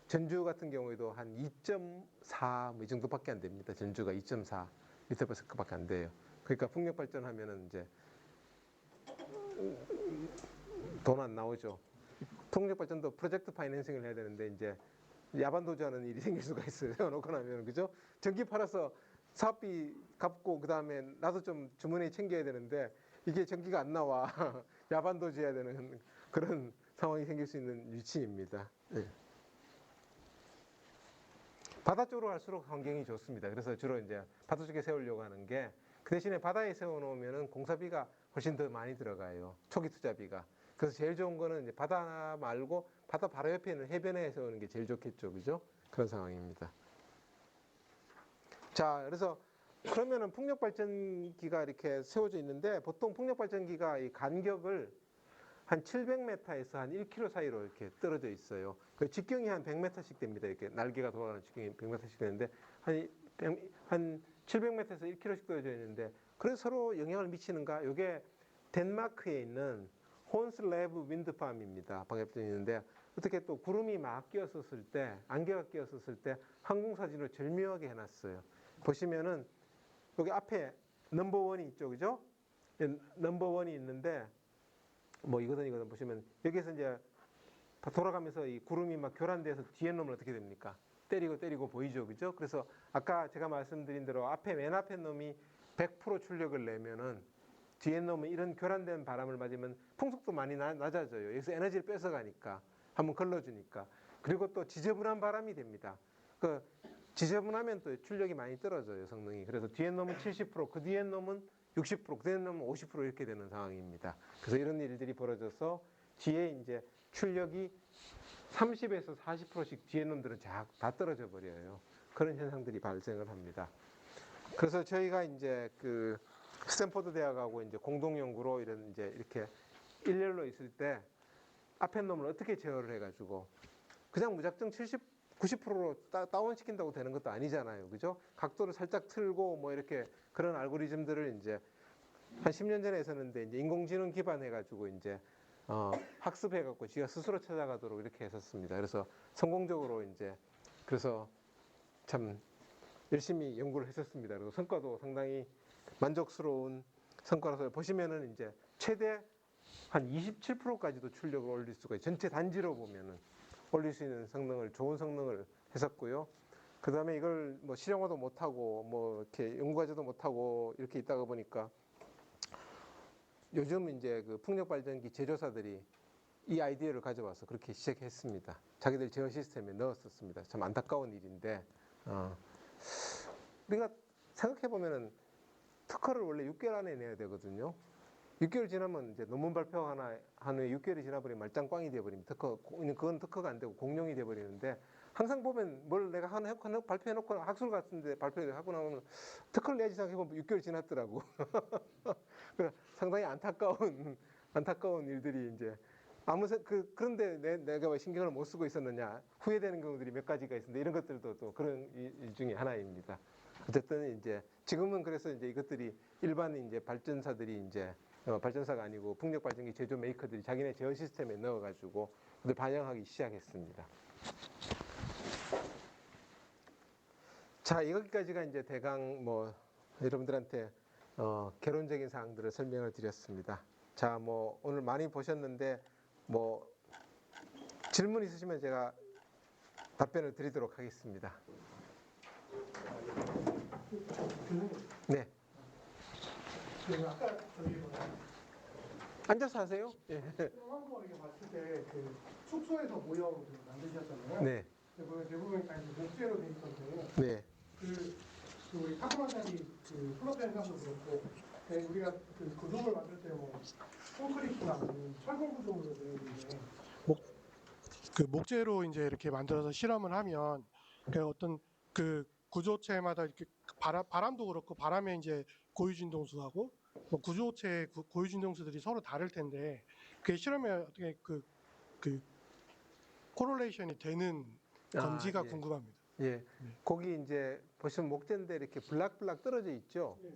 전주 같은 경우에도 한 2.4 뭐 이 정도밖에 안 됩니다. 전주가 2.4 m/s밖에 안 돼요. 그러니까 풍력 발전하면은 이제 돈 안 나오죠. 풍력 발전도 프로젝트 파이낸싱을 해야 되는데 이제 야반도주하는 일이 생길 수가 있어요. 세워놓고 나면, 그죠? 전기 팔아서 사업비 갚고 그다음에 나도 좀 주머니에 챙겨야 되는데 이게 전기가 안 나와. 야반도주해야 되는 그런 상황이 생길 수 있는 위치입니다. 네. 바다 쪽으로 갈수록 환경이 좋습니다. 그래서 주로 이제 바다 쪽에 세우려고 하는 게, 그 대신에 바다에 세워놓으면 공사비가 훨씬 더 많이 들어가요. 초기 투자비가. 그래서 제일 좋은 거는 이제 바다 말고 바다 바로 옆에 있는 해변에 세우는 게 제일 좋겠죠, 그죠? 그런 상황입니다. 자, 그래서 그러면은 풍력 발전기가 이렇게 세워져 있는데, 보통 풍력 발전기가 이 간격을 한 700m에서 한 1km 사이로 이렇게 떨어져 있어요. 그 직경이 한 100m씩 됩니다. 이렇게 날개가 돌아가는 직경이 100m씩 되는데 한 700m에서 1km씩 떨어져 있는데, 그래서 서로 영향을 미치는가? 이게 덴마크에 있는 혼슬레브 윈드팜입니다. 방해법이 있는데, 어떻게 또 구름이 막 끼었었을 때, 안개가 끼었었을 때 항공사진을 절묘하게 해놨어요. 보시면은 여기 앞에 넘버원이 있죠, 그죠? 넘버원이 있는데 뭐 이거든 보시면 여기에서 이제 돌아가면서 이 구름이 막 교란돼서 뒤에 놈은 어떻게 됩니까? 때리고 보이죠, 그죠? 그래서 아까 제가 말씀드린 대로 맨 앞에 놈이 100% 출력을 내면은 뒤에 놈은 이런 교란된 바람을 맞으면 풍속도 많이 낮아져요. 여기서 에너지를 뺏어가니까 한번 걸러주니까. 그리고 또 지저분한 바람이 됩니다. 그 지저분하면 또 출력이 많이 떨어져요, 성능이. 그래서 뒤에 놈은 70%, 그 뒤에 놈은 60%, 그 뒤에 놈은 50% 이렇게 되는 상황입니다. 그래서 이런 일들이 벌어져서 뒤에 이제 출력이 30에서 40%씩 뒤에 놈들은 다 떨어져 버려요. 그런 현상들이 발생을 합니다. 그래서 저희가 이제 그 스탠포드 대학하고 이제 공동 연구로 이런 이제 이렇게 일렬로 있을 때 앞에 놈을 어떻게 제어를 해가지고 그냥 무작정 90%로 다운 시킨다고 되는 것도 아니잖아요, 그죠? 각도를 살짝 틀고 뭐 이렇게 그런 알고리즘들을 이제 한 10년 전에 했었는데 이제 인공지능 기반해가지고 이제 학습해갖고 지가 스스로 찾아가도록 이렇게 했었습니다. 그래서 성공적으로 이제 그래서 참 열심히 연구를 했었습니다. 그리고 성과도 상당히 만족스러운 성과라서 보시면은 이제 최대 한 27%까지도 출력을 올릴 수가 있어요. 전체 단지로 보면은 올릴 수 있는 좋은 성능을 했었고요. 그 다음에 이걸 뭐 실용화도 못하고 뭐 이렇게 연구과제도 못하고 이렇게 있다가 보니까 요즘 이제 그 풍력발전기 제조사들이 이 아이디어를 가져와서 그렇게 시작했습니다. 자기들 제어 시스템에 넣었었습니다. 참 안타까운 일인데, 우리가 생각해 보면은 특허를 원래 6개월 안에 내야 되거든요. 6개월 지나면 이제 논문 발표 하나 한 후에 6개월이 지나버리면 말짱 꽝이 돼버립니다. 그건 특허가 안 되고 공룡이 돼버리는데 항상 보면 뭘 내가 하나 발표해놓고 학술 같은데 발표하고 나오면 특허를 내야지 생각해보면 6개월 지났더라고. 상당히 안타까운 일들이 이제 그런데 내가 왜 신경을 못 쓰고 있었느냐 후회되는 경우들이 몇 가지가 있는데 이런 것들도 또 그런 일 중에 하나입니다. 어쨌든 이제 지금은 그래서 이제 이것들이 일반 이제 발전사들이 이제 발전사가 아니고 풍력 발전기 제조 메이커들이 자기네 제어 시스템에 넣어가지고 그들 반영하기 시작했습니다. 자, 여기까지가 이제 대강 뭐 여러분들한테 개론적인 사항들을 설명을 드렸습니다. 자, 뭐 오늘 많이 보셨는데 뭐 질문 있으시면 제가 답변을 드리도록 하겠습니다. 네. 아까 저기 앉아서 하세요. 예. 한거 이렇게 봤을 때 그 숙소에서 모형 만드셨잖아요. 네. 대부분 다 이제 목재로 돼 있던데 네. 그 우리 카르마자리 그 플러트 현상도 그렇고 우리가 그 구조물 만들 때 뭐 콘크리트나 철근 구조물로 되어 있는데 그 목재로 이제 이렇게 만들어서 실험을 하면 그 어떤 그 구조체마다 이렇게 바람도 그렇고 바람에 이제 고유 진동수하고 뭐 구조체 고유 진동수들이 서로 다를 텐데 그 실험에 어떻게 그 코롤레이션이 되는 건지가 예. 궁금합니다. 예. 거기 이제 보시면 목재인데 이렇게 블락블락 떨어져 있죠. 네.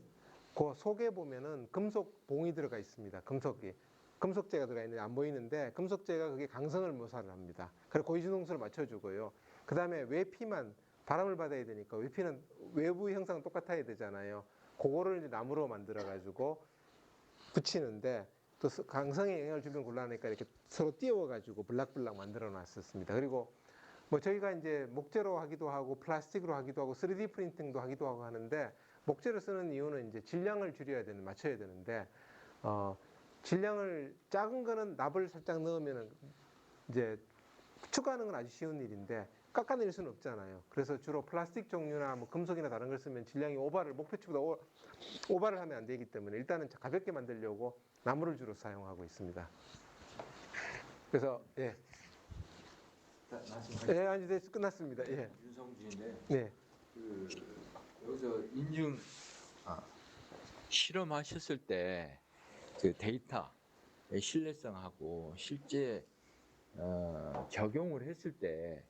그 속에 보면은 금속 봉이 들어가 있습니다. 금속재가 들어가 있는데 안 보이는데 금속재가 그게 강성을 묘사를 합니다. 그리고 고위진동수를 맞춰주고요. 그 다음에 외피만 바람을 받아야 되니까 외피는 외부 형상 똑같아야 되잖아요. 그거를 이제 나무로 만들어 가지고 붙이는데 또 강성에 영향을 주면 곤란하니까 이렇게 서로 띄워 가지고 블락블락 만들어 놨었습니다. 그리고 뭐 저희가 이제 목재로 하기도 하고 플라스틱으로 하기도 하고 3D 프린팅도 하기도 하고 하는데 목재를 쓰는 이유는 이제 질량을 맞춰야 되는데 질량을 작은 거는 납을 살짝 넣으면은 이제 추가하는 건 아주 쉬운 일인데 깎아낼 수는 없잖아요. 그래서 주로 플라스틱 종류나 뭐 금속이나 다른 걸 쓰면 질량이 목표치보다 오버를 하면 안 되기 때문에 일단은 가볍게 만들려고 나무를 주로 사용하고 있습니다. 그래서 예. 예, 아니, 네, 끝났습니다. 예. 윤성진인데 네. 그 여기서 실험하셨을 때 그 데이터의 신뢰성하고 실제 적용을 했을 때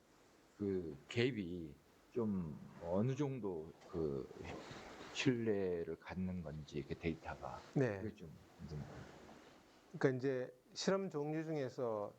그 갭이 좀 어느 정도 그 신뢰를 갖는 건지 그 데이터가 네. 그게 좀 궁금해요. 그러니까 이제 실험 종류 중에서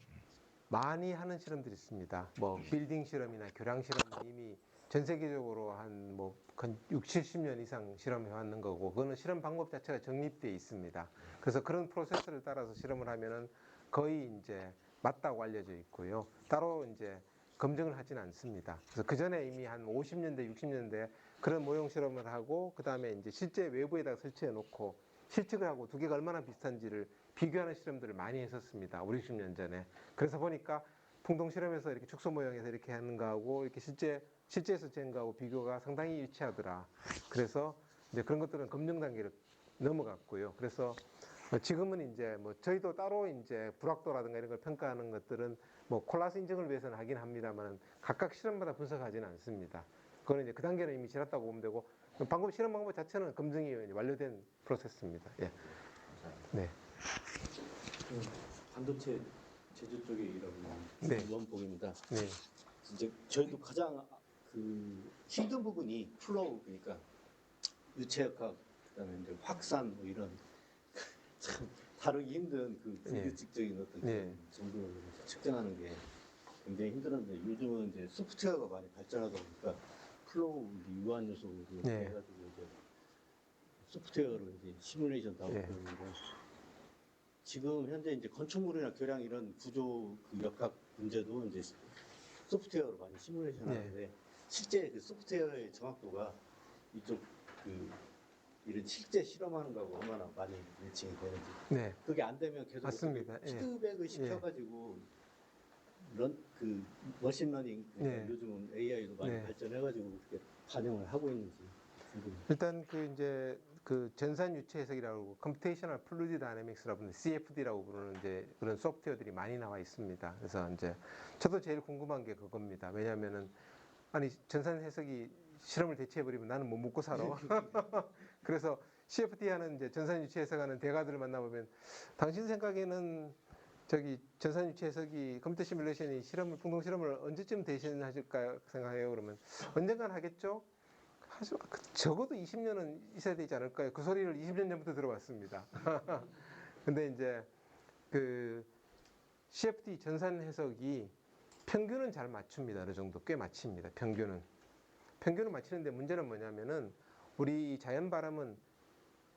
많이 하는 실험들이 있습니다. 뭐 빌딩 실험이나 교량 실험은 이미 전 세계적으로 한 6, 70년 이상 실험해 왔는 거고 그거는 실험 방법 자체가 정립되어 있습니다. 그래서 그런 프로세스를 따라서 실험을 하면은 거의 이제 맞다고 알려져 있고요. 따로 이제 검증을 하지는 않습니다. 그래서 그 전에 이미 한 50년대, 60년대 그런 모형 실험을 하고 그 다음에 이제 실제 외부에다가 설치해 놓고 실측을 하고 두 개가 얼마나 비슷한지를 비교하는 실험들을 많이 했었습니다. 5, 60년 전에. 그래서 보니까 풍동 실험에서 이렇게 축소 모형에서 이렇게 하는 거하고 이렇게 실제에서 재는 거하고 비교가 상당히 일치하더라. 그래서 이제 그런 것들은 검증 단계를 넘어갔고요. 그래서 지금은 이제 뭐 저희도 따로 이제 불확도라든가 이런 걸 평가하는 것들은 뭐 콜라스 인증을 위해서는 하긴 합니다만 각각 실험마다 분석하지는 않습니다. 그거는 이제 그 단계는 이미 지났다고 보면 되고 방금 실험 방법 자체는 검증이 완료된 프로세스입니다. 예. 네. 반도체 제조 쪽에 일하고 네. 있는 원봉입니다. 네. 이제 저희도 가장 그 힘든 부분이 플로우 그러니까 유체역학 그다음에 이제 확산 뭐 이런 참 다루기 힘든 그 불규칙적인 어떤 네. 정도를 측정하는 게 굉장히 힘들었는데 요즘은 이제 소프트웨어가 많이 발전하다 보니까 플로우 유한 요소로 네. 해가지고 이제 소프트웨어로 이제 시뮬레이션 다 하고 네. 그러는데 지금 현재 이제 건축물이나 교량 이런 구조 그 역학 문제도 이제 소프트웨어로 많이 시뮬레이션 네. 하는데 실제 그 소프트웨어의 정확도가 이쪽 그 이런 실제 실험하는 거하고 얼마나 많이 매칭이 되는지 네. 그게 안 되면 계속 맞습니다. 예. 피드백을 시켜가지고 그 머신러닝 그러니까 네. 요즘은 AI도 많이 네. 발전해가지고 그렇게 반영을 하고 있는지 궁금해요. 일단 그 이제 그 전산 유체 해석이라고 하고 컴퓨테이셔널 플루이드 다이내믹스라고 부르는 CFD라고 부르는 이제 그런 소프트웨어들이 많이 나와 있습니다. 그래서 이제 저도 제일 궁금한 게 그겁니다. 왜냐하면은 아니 전산 해석이 실험을 대체해 버리면 나는 뭐 먹고 살아. 그래서 CFD 하는 이제 전산 유체 해석하는 대가들을 만나보면 당신 생각에는 저기 전산 유체 해석이 컴퓨터 시뮬레이션이 실험을 풍동 실험을 언제쯤 대신하실까 생각해요. 그러면 언젠간 하겠죠. 적어도 20년은 있어야 되지 않을까요? 그 소리를 20년 전부터 들어왔습니다. 근데 이제 그 CFD 전산 해석이 평균은 잘 맞춥니다. 어느 정도 꽤 맞춥니다. 평균은 맞추는데 문제는 뭐냐면은 우리 자연 바람은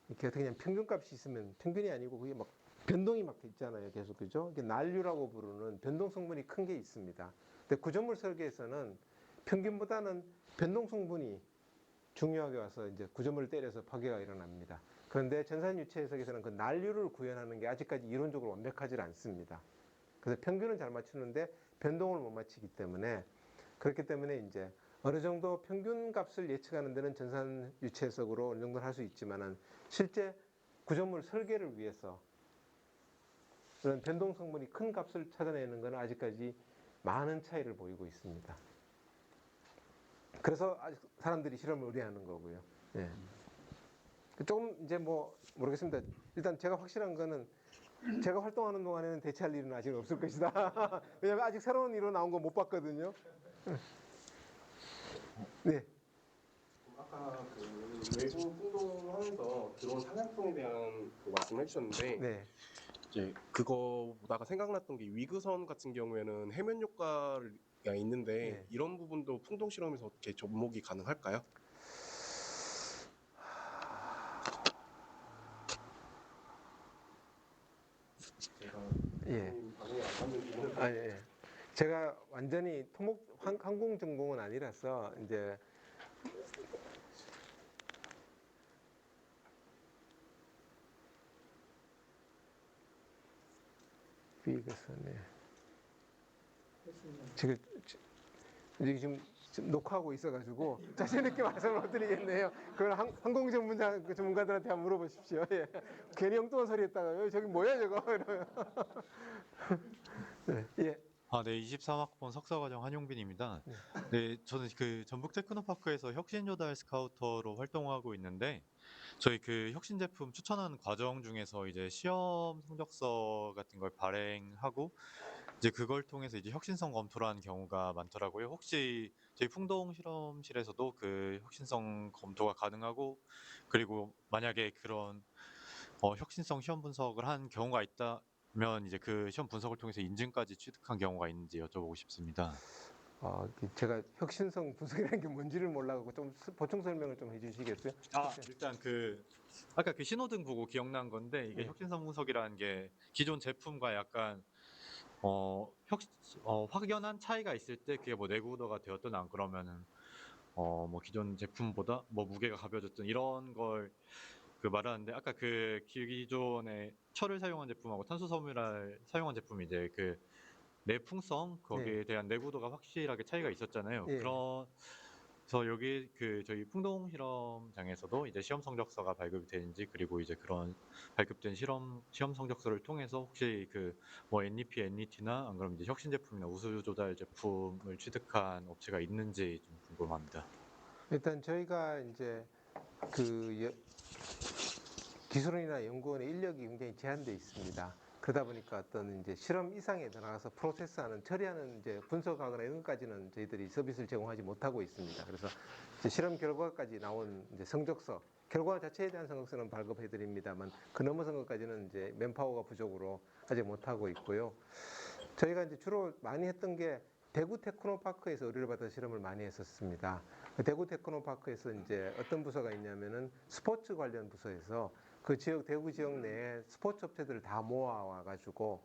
이렇게 어떻게 그냥 평균값이 있으면 평균이 아니고 그게 막 변동이 막 있잖아요. 계속 그죠? 이게 난류라고 부르는 변동 성분이 큰 게 있습니다. 근데 구조물 설계에서는 평균보다는 변동 성분이 중요하게 와서 이제 구조물을 때려서 파괴가 일어납니다. 그런데 전산 유체 해석에서는 그 난류를 구현하는 게 아직까지 이론적으로 완벽하지 않습니다. 그래서 평균은 잘 맞추는데 변동을 못 맞추기 때문에 그렇기 때문에 이제 어느 정도 평균 값을 예측하는 데는 전산 유체 해석으로 어느 정도 할 수 있지만은 실제 구조물 설계를 위해서 그런 변동 성분이 큰 값을 찾아내는 것은 아직까지 많은 차이를 보이고 있습니다. 그래서 아직 사람들이 실험을 의뢰하는 거고요. 예. 조금 이제 뭐 모르겠습니다. 일단 제가 확실한 거는 제가 활동하는 동안에는 대체할 일은 아직 없을 것이다. 왜냐하면 아직 새로운 이론 나온 거 못 봤거든요. 네. 아까 그 외부 풍동하면서 드론 사냥성에 대한 그 말씀을 해주셨는데 네. 이제 그거 보다가 생각났던 게 위그선 같은 경우에는 해면 효과가 있는데 네. 이런 부분도 풍동 실험에서 어떻게 접목이 가능할까요? 제가 예. 반응이 안 맞는 부분은 아, 예. 제가 완전히 항공 전공은 아니라서 이제 위그선에 지금 녹화하고 있어가지고 자신 있게 말씀을 못 드리겠네요. 그걸 항공 전문가들한테 한번 물어보십시오. 예. 괜히 엉뚱한 소리 했다가 저기 뭐야 저거 이러면. 네. 예. 네, 23학번 석사과정 한용빈입니다. 네. 네, 저는 그 전북 테크노파크에서 혁신 조달 스카우터로 활동하고 있는데, 저희 그 혁신 제품 추천하는 과정 중에서 이제 시험 성적서 같은 걸 발행하고, 이제 그걸 통해서 이제 혁신성 검토를 하는 경우가 많더라고요. 혹시 저희 풍동 실험실에서도 그 혁신성 검토가 가능하고, 그리고 만약에 그런 혁신성 시험 분석을 한 경우가 있다면 이제 그 시험 분석을 통해서 인증까지 취득한 경우가 있는지 여쭤보고 싶습니다. 제가 혁신성 분석이라는 게 뭔지를 몰라가지고 좀 보충 설명을 좀 해주시겠어요? 일단 아까 그 신호등 보고 기억난 건데 이게 네. 혁신성 분석이라는 게 기존 제품과 약간 확연한 차이가 있을 때 그게 뭐 내구도가 되었든 안 그러면은 뭐 기존 제품보다 뭐 무게가 가벼워졌든 이런 걸 말하는데 아까 그 기존의 철을 사용한 제품하고 탄소 섬유를 사용한 제품이 이제 그 내풍성 거기에 대한 내구도가 확실하게 차이가 있었잖아요. 예. 그래서 여기 저희 풍동 실험장에서도 이제 시험 성적서가 발급이 되는지 그리고 이제 그런 발급된 시험 성적서를 통해서 혹시 뭐 NEP, NET나 안 그러면 이제 혁신 제품이나 우수 조달 제품을 취득한 업체가 있는지 좀 궁금합니다. 일단 저희가 이제 기술원이나 연구원의 인력이 굉장히 제한되어 있습니다. 그러다 보니까 어떤 이제 실험 이상에 나가서 프로세스하는, 처리하는 이제 분석하거나 이런 것까지는 저희들이 서비스를 제공하지 못하고 있습니다. 그래서 이제 실험 결과까지 나온 이제 성적서, 결과 자체에 대한 성적서는 발급해 드립니다만 그 넘어선 것까지는 이제 맨파워가 부족으로 아직 못하고 있고요. 저희가 이제 주로 많이 했던 게 대구 테크노파크에서 의뢰를 받아 실험을 많이 했었습니다. 그 대구 테크노파크에서 이제 어떤 부서가 있냐면은 스포츠 관련 부서에서 그 지역, 대구 지역 내에 스포츠 업체들을 다 모아와 가지고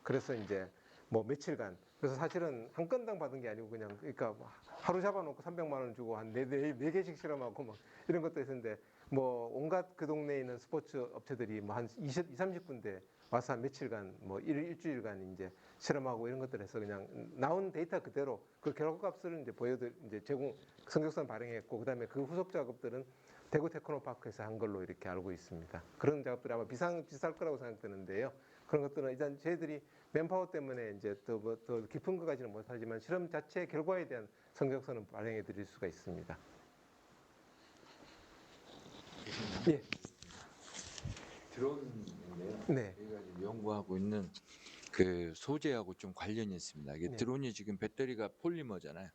그래서 이제 뭐 며칠간, 그래서 사실은 한 건당 받은 게 아니고 그냥 그러니까 하루 잡아놓고 300만 원 주고 한 네 개씩 실험하고 뭐 이런 것도 했었는데, 뭐 온갖 그 동네에 있는 스포츠 업체들이 뭐 한 30군데 와서 한 며칠간 뭐 일주일간 이제 실험하고 이런 것들 해서 그냥 나온 데이터 그대로 그 결과값을 이제 이제 제공 성적선 발행했고, 그다음에 그 후속 작업들은 대구 테크노파크에서 한 걸로 이렇게 알고 있습니다. 그런 작업들이 아마 비쌀 거라고 생각되는데요. 그런 것들은 일단 저희들이 맨파워 때문에 이제 더 깊은 것까지는 못하지만 실험 자체 결과에 대한 성적서는 발행해 드릴 수가 있습니다. 예. 드론인데요. 네. 저희가 지금 연구하고 있는 그 소재하고 좀 관련이 있습니다. 이게 네. 드론이 지금 배터리가 폴리머잖아요.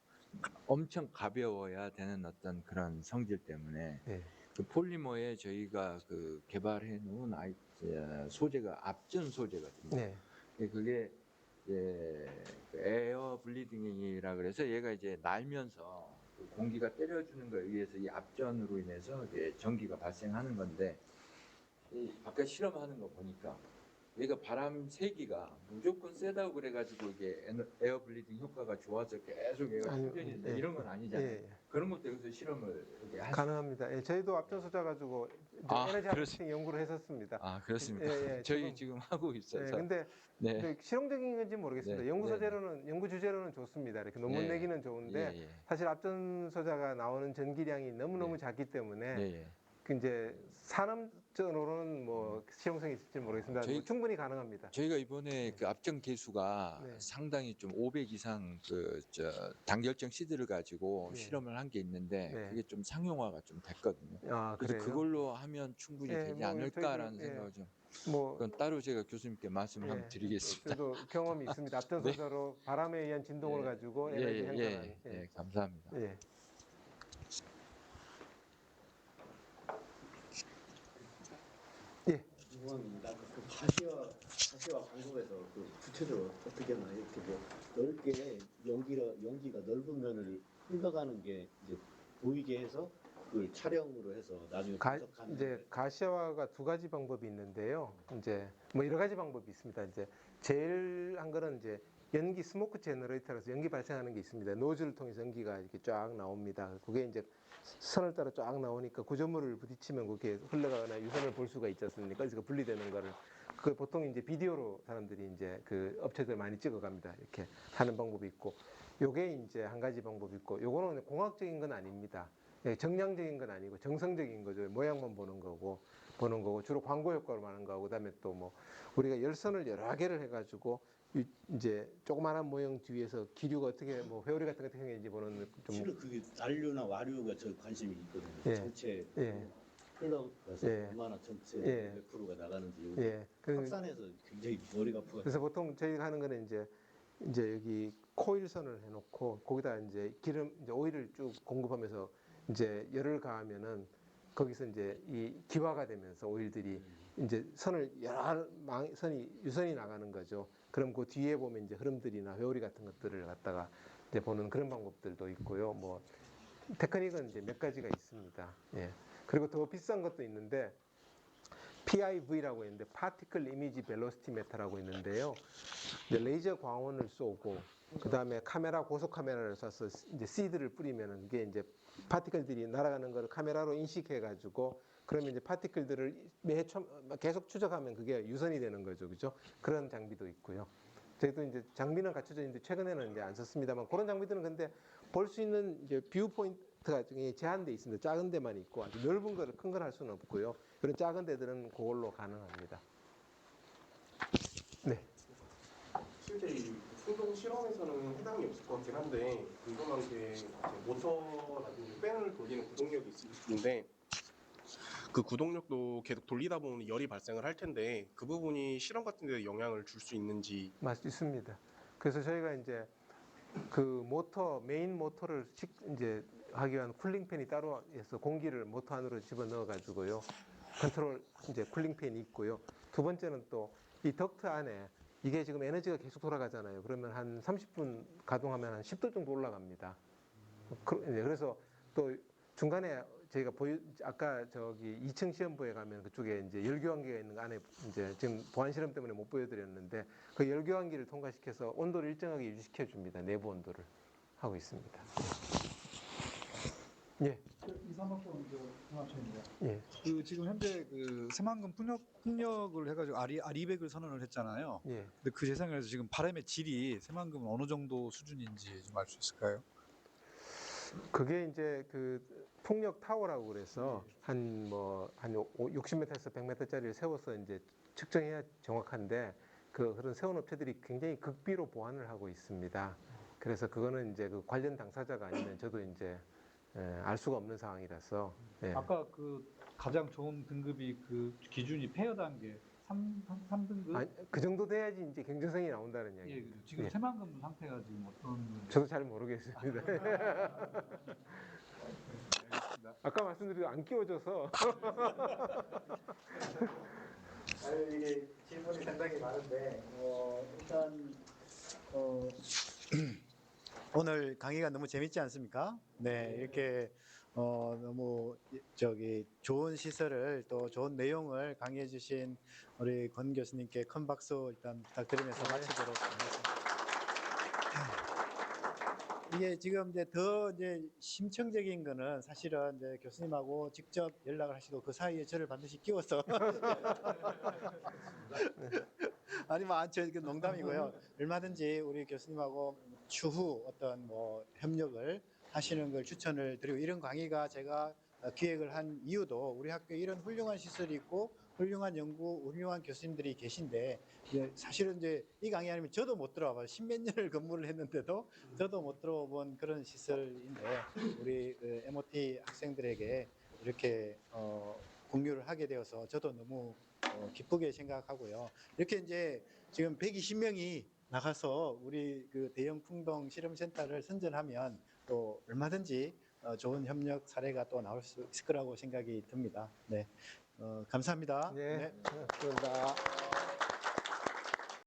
엄청 가벼워야 되는 어떤 그런 성질 때문에 네. 그 폴리머에 저희가 개발해 놓은 소재가 압전 소재거든요. 네. 그게 이제 에어 블리딩이라 그래서 얘가 이제 날면서 그 공기가 때려주는 거에 의해서 이 압전으로 인해서 이게 전기가 발생하는 건데, 이 바깥 실험하는 거 보니까 얘가 바람 세기가 무조건 세다고 그래가지고 이게 에어 블리딩 효과가 좋아서 계속 얘가 충전이 된다, 이런 건 아니잖아요. 예. 그런 것도 여기서 실험을 이렇게 가능합니다. 예, 저희도 앞전 소자 가지고 에너지 하베스팅 연구를 했었습니다. 그렇습니까? 예, 저희 지금 하고 있어서. 예, 근데 네. 실용적인 건지 모르겠습니다. 네, 연구 네, 소재로는 연구 주제로는 좋습니다. 이렇게 논문 네. 내기는 좋은데 예, 예. 사실 앞전 소자가 나오는 전기량이 너무너무 네. 작기 때문에 예, 예. 그 이제 산업적으로는 뭐 실용성이 있을지 모르겠습니다. 저희- 뭐 충분히 가능합니다. 저희가 이번에 그 압정 개수가 네. 상당히 좀 500 이상 단결정 시드를 가지고 네. 실험을 한 게 있는데 네. 그게 좀 상용화가 좀 됐거든요. 아, 그래서 그래요? 그걸로 하면 충분히 예, 되지 뭐 않을까라는 저희도, 생각을 좀, 뭐 그건 따로 제가 교수님께 말씀을 한번 예, 드리겠습니다. 저도 경험이 있습니다. 앞전 네. 소자로 바람에 의한 진동을 예. 가지고 예, 에너지 예, 행전한. 예, 예, 감사합니다. 예. 궁금합니다. 그 가시화 방법에서 그 구체적으로 어떻게 하나 이렇게 뭐 넓게 연기가 넓은 면을 흘러가는 게 이제 보이게 해서 그걸 촬영으로 해서 나중에 분석하는 이제 가시화가 두 가지 방법이 있는데요. 이제 뭐 여러 가지 방법이 있습니다. 이제 제일 한 거는 이제 연기 스모크 제너레이터라서 연기 발생하는 게 있습니다. 노즐을 통해서 연기가 이렇게 쫙 나옵니다. 그게 이제 선을 따라 쫙 나오니까 구조물을 부딪히면 그게 흘러가거나 유선을 볼 수가 있지 않습니까? 그래서 분리되는 거를 그 보통 이제 비디오로 사람들이 이제 그 업체들 많이 찍어갑니다. 이렇게 하는 방법이 있고, 요게 이제 한 가지 방법이 있고, 요거는 공학적인 건 아닙니다. 예, 정량적인 건 아니고 정성적인 거죠. 모양만 보는 거고 주로 광고 효과로 많은 거고, 그다음에 또 뭐 우리가 열선을 여러 개를 해가지고 이제 조그마한 모형 뒤에서 기류가 어떻게 뭐 회오리 같은 거 어떻게 생기는지 보는 좀. 실은 그게 난류나 와류가 저 관심이 있거든요. 예. 전체 예. 흘러가서 예. 얼마나 전체 예. 몇 프로가 나가는지 예. 확산해서 굉장히 머리가 아프거든요. 그래서 보통 저희가 하는 거는 이제 여기 코일선을 해놓고 거기다 이제 이제 오일을 쭉 공급하면서 이제 열을 가하면은 거기서 이제 이 기화가 되면서 오일들이 이제 유선이 나가는 거죠. 그럼 그 뒤에 보면 이제 흐름들이나 회오리 같은 것들을 갖다가 이제 보는 그런 방법들도 있고요. 뭐 테크닉은 이제 몇 가지가 있습니다. 예. 그리고 더 비싼 것도 있는데 PIV라고 있는데 Particle Image Velocity Meter라고 있는데요. 이제 레이저 광원을 쏘고 그 다음에 고속 카메라를 쏴서 이제 시드를 뿌리면은 이게 이제 파티클들이 날아가는 거를 카메라로 인식해가지고 그러면 이제 파티클들을 계속 추적하면 그게 유선이 되는 거죠, 그죠? 그런 장비도 있고요. 저희도 이제 장비는 갖춰져 있는데 최근에는 이제 안 썼습니다만 그런 장비들은 근데 볼 수 있는 이제 뷰 포인트가 제한돼 있습니다. 작은 데만 있고 아주 넓은 거를 큰 걸 할 수는 없고요. 그런 작은 데들은 그걸로 가능합니다. 네. 실제 이 풍동 실험에서는 해당이 없을 것 같긴 한데 궁금한 게 이제 모터라든지 팬을 돌리는 구동력이 있는데 그 구동력도 계속 돌리다 보면 열이 발생을 할 텐데 그 부분이 실험 같은 데 영향을 줄 수 있는지. 있습니다. 그래서 저희가 이제 그 메인 모터를 이제 하기 위한 쿨링팬이 따로 해서 공기를 모터 안으로 집어넣어 가지고요. 컨트롤 이제 쿨링팬이 있고요. 두 번째는 또 이 덕트 안에 이게 지금 에너지가 계속 돌아가잖아요. 그러면 한 30분 가동하면 한 10도 정도 올라갑니다. 그래서 또 중간에 저희가 아까 저기 2층 시험부에 가면 그쪽에 이제 열교환기가 있는 거 안에 이제 지금 보안 실험 때문에 못 보여드렸는데 그 열교환기를 통과시켜서 온도를 일정하게 유지시켜 줍니다. 내부 온도를 하고 있습니다. 예. 이산업본 종합체입니다. 예. 그 지금 현재 그 새만금 풍력을 해가지고 아리백을 선언을 했잖아요. 예. 근데 그 재생에서 지금 바람의 질이 새만금은 어느 정도 수준인지 좀 알 수 있을까요? 그게 이제 그 풍력 타워라고 그래서 한 60m에서 100m짜리를 세워서 이제 측정해야 정확한데 그런 세운 업체들이 굉장히 극비로 보완을 하고 있습니다. 그래서 그거는 이제 그 관련 당사자가 아니면 저도 이제 알 수가 없는 상황이라서. 예. 아까 그 가장 좋은 등급이 그 기준이 폐허 단계 3등급? 아니, 그 정도 돼야지 이제 경쟁성이 나온다는 예, 이야기입니다. 지금 예. 새만금 상태가 지금 어떤? 저도 잘 모르겠습니다. 아까 말씀드린 안 끼워져서. 이게 질문이 상당히 많은데 일단 오늘 강의가 너무 재밌지 않습니까? 네, 이렇게 너무 좋은 시설을 또 좋은 내용을 강의해 주신 우리 권 교수님께 큰 박수 일단 부탁드리면서 마치도록 하겠습니다. 이게 지금 이제 더 심층적인 거는 사실은 이제 교수님하고 직접 연락을 하시고 그 사이에 저를 반드시 끼워서 아니면 저 농담이고요. 얼마든지 우리 교수님하고 추후 어떤 협력을 하시는 걸 추천을 드리고 이런 강의가 제가 기획을 한 이유도 우리 학교에 이런 훌륭한 시설이 있고 훌륭한 훌륭한 교수님들이 계신데 사실은 이제 이 강의 아니면 저도 못 들어와봐요. 10몇 년을 근무를 했는데도 저도 못 들어본 그런 시설인데 우리 MOT 학생들에게 이렇게 공유를 하게 되어서 저도 너무 기쁘게 생각하고요. 이렇게 이제 지금 120명이 나가서 우리 그 대형 풍동 실험센터를 선전하면 또 얼마든지 좋은 협력 사례가 또 나올 수 있을 거라고 생각이 듭니다. 네, 감사합니다. 네. 네. 그런다.